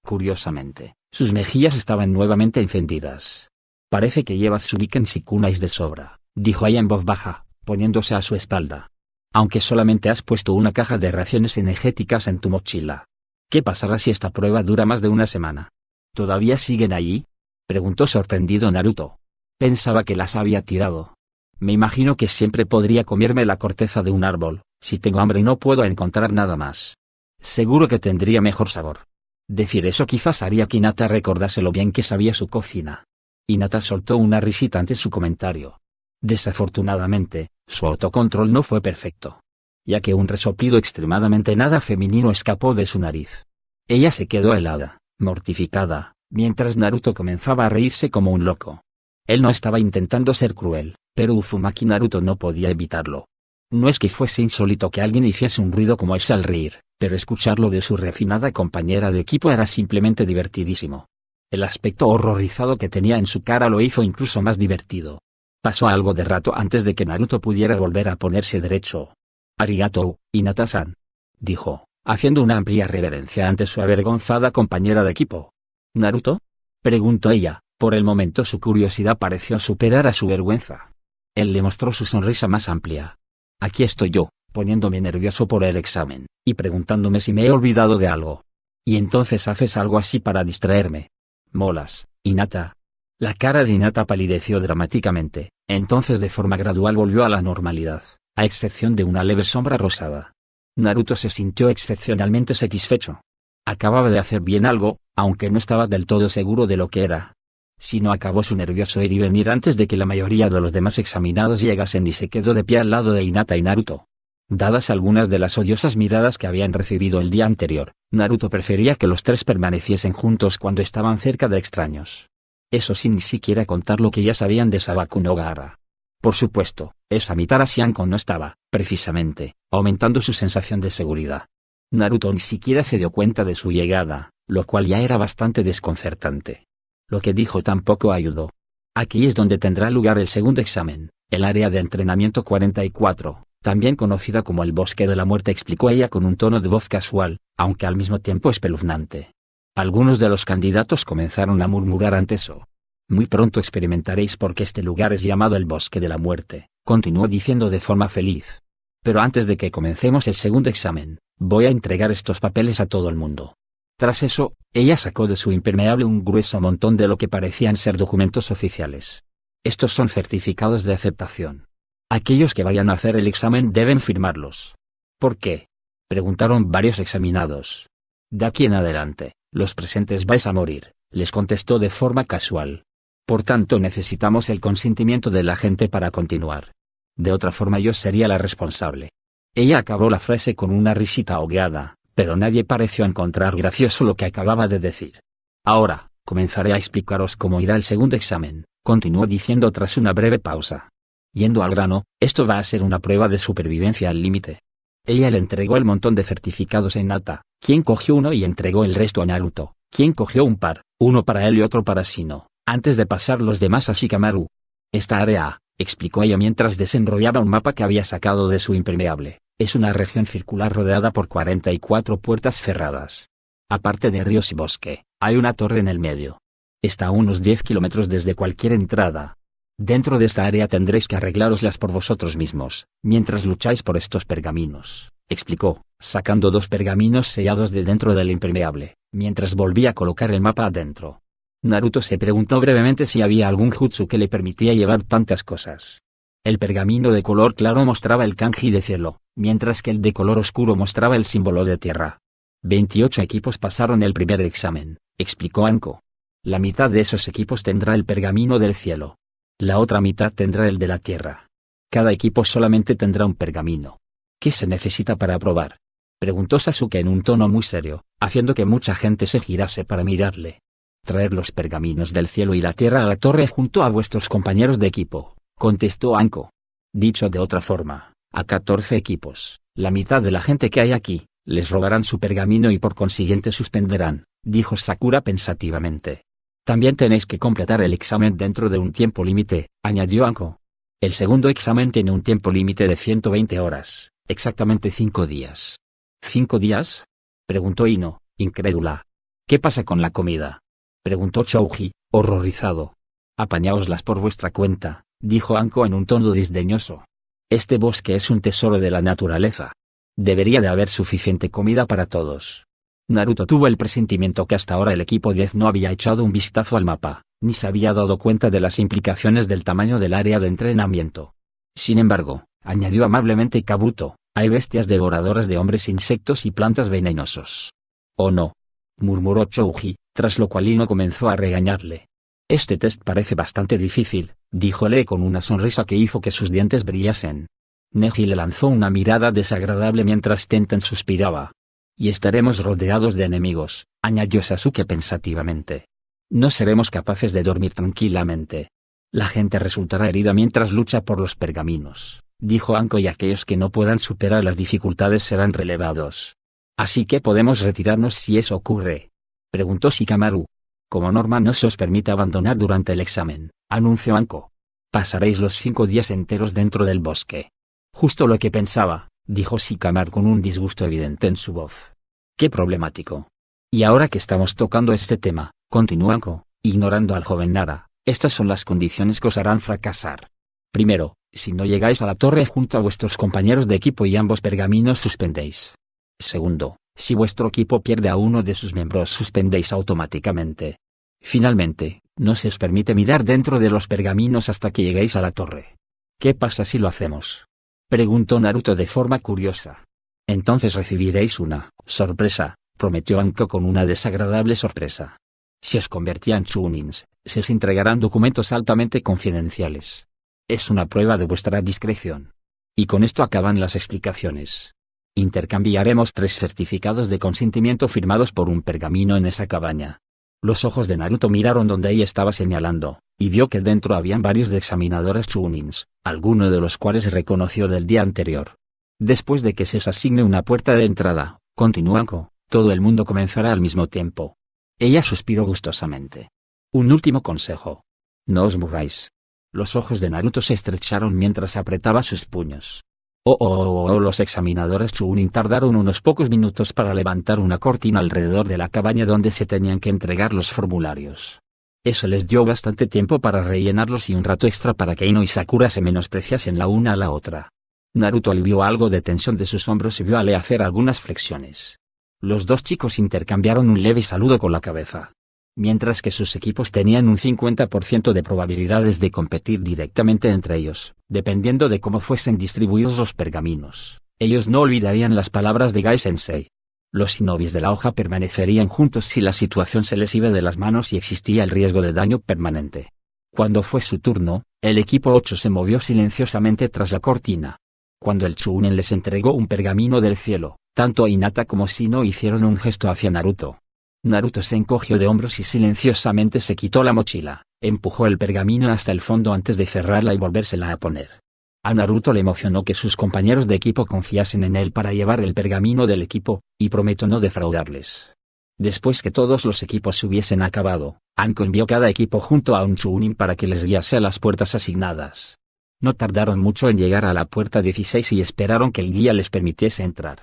Curiosamente, sus mejillas estaban nuevamente encendidas. Parece que llevas shurikens y kunais de sobra, dijo ella en voz baja, poniéndose a su espalda. Aunque solamente has puesto una caja de raciones energéticas en tu mochila. ¿Qué pasará si esta prueba dura más de una semana? ¿Todavía siguen allí?, preguntó sorprendido Naruto. Pensaba que las había tirado. Me imagino que siempre podría comerme la corteza de un árbol, si tengo hambre y no puedo encontrar nada más. Seguro que tendría mejor sabor. Decir eso quizás haría que Hinata recordase lo bien que sabía su cocina. Hinata soltó una risita ante su comentario. Desafortunadamente, su autocontrol no fue perfecto, ya que un resoplido extremadamente nada femenino escapó de su nariz. Ella se quedó helada, mortificada, mientras Naruto comenzaba a reírse como un loco. Él no estaba intentando ser cruel, pero Uzumaki Naruto no podía evitarlo. No es que fuese insólito que alguien hiciese un ruido como ese al reír, pero escucharlo de su refinada compañera de equipo era simplemente divertidísimo. El aspecto horrorizado que tenía en su cara lo hizo incluso más divertido. Pasó algo de rato antes de que Naruto pudiera volver a ponerse derecho. «Arigato, Hinata-san», dijo, haciendo una amplia reverencia ante su avergonzada compañera de equipo. «¿Naruto?», preguntó ella, por el momento su curiosidad pareció superar a su vergüenza. Él le mostró su sonrisa más amplia. «Aquí estoy yo, poniéndome nervioso por el examen, y preguntándome si me he olvidado de algo». Y entonces haces algo así para distraerme. Molas, Hinata. La cara de Hinata palideció dramáticamente, entonces de forma gradual volvió a la normalidad, a excepción de una leve sombra rosada. Naruto se sintió excepcionalmente satisfecho. Acababa de hacer bien algo, aunque no estaba del todo seguro de lo que era. Si no acabó su nervioso ir y venir antes de que la mayoría de los demás examinados llegasen y se quedó de pie al lado de Hinata y Naruto. Dadas algunas de las odiosas miradas que habían recibido el día anterior, Naruto prefería que los tres permaneciesen juntos cuando estaban cerca de extraños. Eso sin ni siquiera contar lo que ya sabían de Sabaku no Gaara. Por supuesto, esa Mitara Sianko no estaba, precisamente, aumentando su sensación de seguridad. Naruto ni siquiera se dio cuenta de su llegada, lo cual ya era bastante desconcertante. Lo que dijo tampoco ayudó. Aquí es donde tendrá lugar el segundo examen, el área de entrenamiento 44, también conocida como el Bosque de la Muerte, explicó ella con un tono de voz casual, aunque al mismo tiempo espeluznante. Algunos de los candidatos comenzaron a murmurar ante eso. Muy pronto experimentaréis por qué este lugar es llamado el Bosque de la Muerte, continuó diciendo de forma feliz. Pero antes de que comencemos el segundo examen, voy a entregar estos papeles a todo el mundo. Tras eso, ella sacó de su impermeable un grueso montón de lo que parecían ser documentos oficiales. Estos son certificados de aceptación. Aquellos que vayan a hacer el examen deben firmarlos. ¿Por qué?, preguntaron varios examinados. De aquí en adelante, los presentes vais a morir, les contestó de forma casual. Por tanto necesitamos el consentimiento de la gente para continuar. De otra forma yo sería la responsable. Ella acabó la frase con una risita ahogada, pero nadie pareció encontrar gracioso lo que acababa de decir. Ahora, comenzaré a explicaros cómo irá el segundo examen, continuó diciendo tras una breve pausa. Yendo al grano, esto va a ser una prueba de supervivencia al límite. Ella le entregó el montón de certificados a Hinata, quien cogió uno y entregó el resto a Naruto, quien cogió un par, uno para él y otro para Shino, antes de pasar los demás a Shikamaru. Esta área, explicó ella mientras desenrollaba un mapa que había sacado de su impermeable, es una región circular rodeada por 44 puertas cerradas. Aparte de ríos y bosque, hay una torre en el medio. Está a unos 10 kilómetros desde cualquier entrada. Dentro de esta área tendréis que arreglároslas por vosotros mismos, mientras lucháis por estos pergaminos, explicó, sacando 2 pergaminos sellados de dentro del impermeable, mientras volvía a colocar el mapa adentro. Naruto se preguntó brevemente si había algún jutsu que le permitía llevar tantas cosas. El pergamino de color claro mostraba el kanji de cielo, mientras que el de color oscuro mostraba el símbolo de tierra. 28 equipos pasaron el primer examen, explicó Anko. La mitad de esos equipos tendrá el pergamino del cielo. La otra mitad tendrá el de la tierra. Cada equipo solamente tendrá un pergamino. ¿Qué se necesita para aprobar?, preguntó Sasuke en un tono muy serio, haciendo que mucha gente se girase para mirarle. Traer los pergaminos del cielo y la tierra a la torre junto a vuestros compañeros de equipo, contestó Anko. Dicho de otra forma, a 14 equipos, la mitad de la gente que hay aquí, les robarán su pergamino y por consiguiente suspenderán, dijo Sakura pensativamente. También tenéis que completar el examen dentro de un tiempo límite, añadió Anko. El segundo examen tiene un tiempo límite de 120 horas, exactamente 5 días. ¿5 días?, preguntó Ino, incrédula. ¿Qué pasa con la comida?, preguntó Chouji, horrorizado. Apañaoslas por vuestra cuenta, dijo Anko en un tono desdeñoso. Este bosque es un tesoro de la naturaleza. Debería de haber suficiente comida para todos. Naruto tuvo el presentimiento que hasta ahora el equipo 10 no había echado un vistazo al mapa, ni se había dado cuenta de las implicaciones del tamaño del área de entrenamiento. Sin embargo, añadió amablemente Kabuto, hay bestias devoradoras de hombres, insectos y plantas venenosos. «Oh no», murmuró Chouji, tras lo cual Ino comenzó a regañarle. «Este test parece bastante difícil», díjole con una sonrisa que hizo que sus dientes brillasen. Neji le lanzó una mirada desagradable mientras Tenten suspiraba. «Y estaremos rodeados de enemigos», añadió Sasuke pensativamente. «No seremos capaces de dormir tranquilamente. La gente resultará herida mientras lucha por los pergaminos», dijo Anko, y aquellos que no puedan superar las dificultades serán relevados. «Así que podemos retirarnos si eso ocurre», preguntó Shikamaru. «Como norma no se os permite abandonar durante el examen», anunció Anko. «Pasaréis los 5 días enteros dentro del bosque». «Justo lo que pensaba», dijo Shikamaru con un disgusto evidente en su voz. «Qué problemático. Y ahora que estamos tocando este tema», continuó Anko, ignorando al joven Nara, «estas son las condiciones que os harán fracasar. Primero, si no llegáis a la torre junto a vuestros compañeros de equipo y ambos pergaminos suspendéis. Segundo, Si vuestro equipo pierde a uno de sus miembros, suspendéis automáticamente. Finalmente, no se os permite mirar dentro de los pergaminos hasta que lleguéis a la torre. ¿Qué pasa si lo hacemos?, preguntó Naruto de forma curiosa. Entonces recibiréis una sorpresa, prometió Anko con una desagradable sorpresa. Si os convertía en Chunins, se os entregarán documentos altamente confidenciales. Es una prueba de vuestra discreción. Y con esto acaban las explicaciones. Intercambiaremos 3 certificados de consentimiento firmados por un pergamino en esa cabaña. Los ojos de Naruto miraron donde ella estaba señalando, y vio que dentro habían varios de examinadores Chunins, alguno de los cuales reconoció del día anterior. Después de que se os asigne una puerta de entrada, continuó Anko, todo el mundo comenzará al mismo tiempo. Ella suspiró gustosamente. Un último consejo. No os murráis. Los ojos de Naruto se estrecharon mientras apretaba sus puños. Los examinadores Chunin tardaron unos pocos minutos para levantar una cortina alrededor de la cabaña donde se tenían que entregar los formularios. Eso les dio bastante tiempo para rellenarlos y un rato extra para que Ino y Sakura se menospreciasen la una a la otra. Naruto alivió algo de tensión de sus hombros y vio a Lee hacer algunas flexiones. Los dos chicos intercambiaron un leve saludo con la cabeza. Mientras que sus equipos tenían un 50% de probabilidades de competir directamente entre ellos, dependiendo de cómo fuesen distribuidos los pergaminos, ellos no olvidarían las palabras de Gai Sensei. Los shinobis de la hoja permanecerían juntos si la situación se les iba de las manos y existía el riesgo de daño permanente. Cuando fue su turno, el equipo 8 se movió silenciosamente tras la cortina. Cuando el Chunin les entregó un pergamino del cielo, tanto Hinata como Shino hicieron un gesto hacia Naruto. Naruto se encogió de hombros y silenciosamente se quitó la mochila, empujó el pergamino hasta el fondo antes de cerrarla y volvérsela a poner. A Naruto le emocionó que sus compañeros de equipo confiasen en él para llevar el pergamino del equipo, y prometió no defraudarles. Después que todos los equipos hubiesen acabado, Anko envió cada equipo junto a un Chunin para que les guiase a las puertas asignadas. No tardaron mucho en llegar a la puerta 16 y esperaron que el guía les permitiese entrar.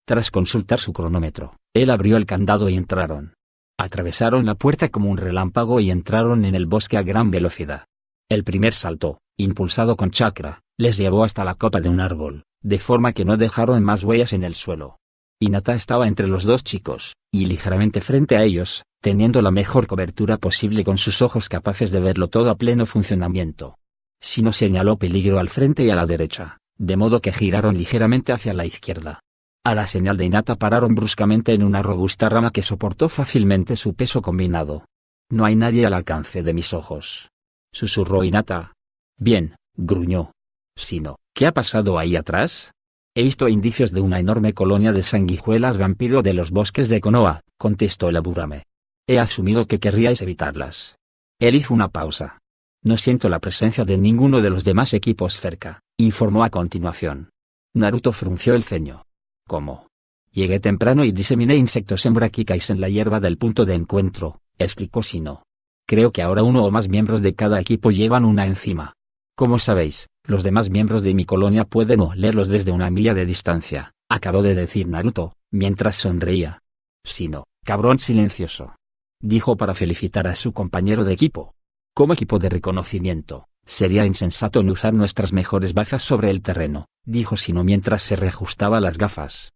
Tras consultar su cronómetro, él abrió el candado y entraron. Atravesaron la puerta como un relámpago y entraron en el bosque a gran velocidad. El primer salto, impulsado con chakra, les llevó hasta la copa de un árbol, de forma que no dejaron más huellas en el suelo. Hinata estaba entre los dos chicos, y ligeramente frente a ellos, teniendo la mejor cobertura posible con sus ojos capaces de verlo todo a pleno funcionamiento. Shino señaló peligro al frente y a la derecha, de modo que giraron ligeramente hacia la izquierda. A la señal de Hinata pararon bruscamente en una robusta rama que soportó fácilmente su peso combinado. No hay nadie al alcance de mis ojos, susurró Hinata. Bien, gruñó Shino, ¿qué ha pasado ahí atrás? He visto indicios de una enorme colonia de sanguijuelas vampiro de los bosques de Konoha, contestó el Aburame. He asumido que querríais evitarlas. Él hizo una pausa. No siento la presencia de ninguno de los demás equipos cerca, informó a continuación. Naruto frunció el ceño. ¿Cómo? Llegué temprano y diseminé insectos en braquicais en la hierba del punto de encuentro, explicó Shino. Creo que ahora uno o más miembros de cada equipo llevan una encima. Como sabéis, los demás miembros de mi colonia pueden olerlos desde una milla de distancia, acabó de decir Naruto, mientras sonreía. Shino, cabrón silencioso, dijo para felicitar a su compañero de equipo. Como equipo de reconocimiento, sería insensato no usar nuestras mejores bazas sobre el terreno, dijo Shino mientras se reajustaba las gafas.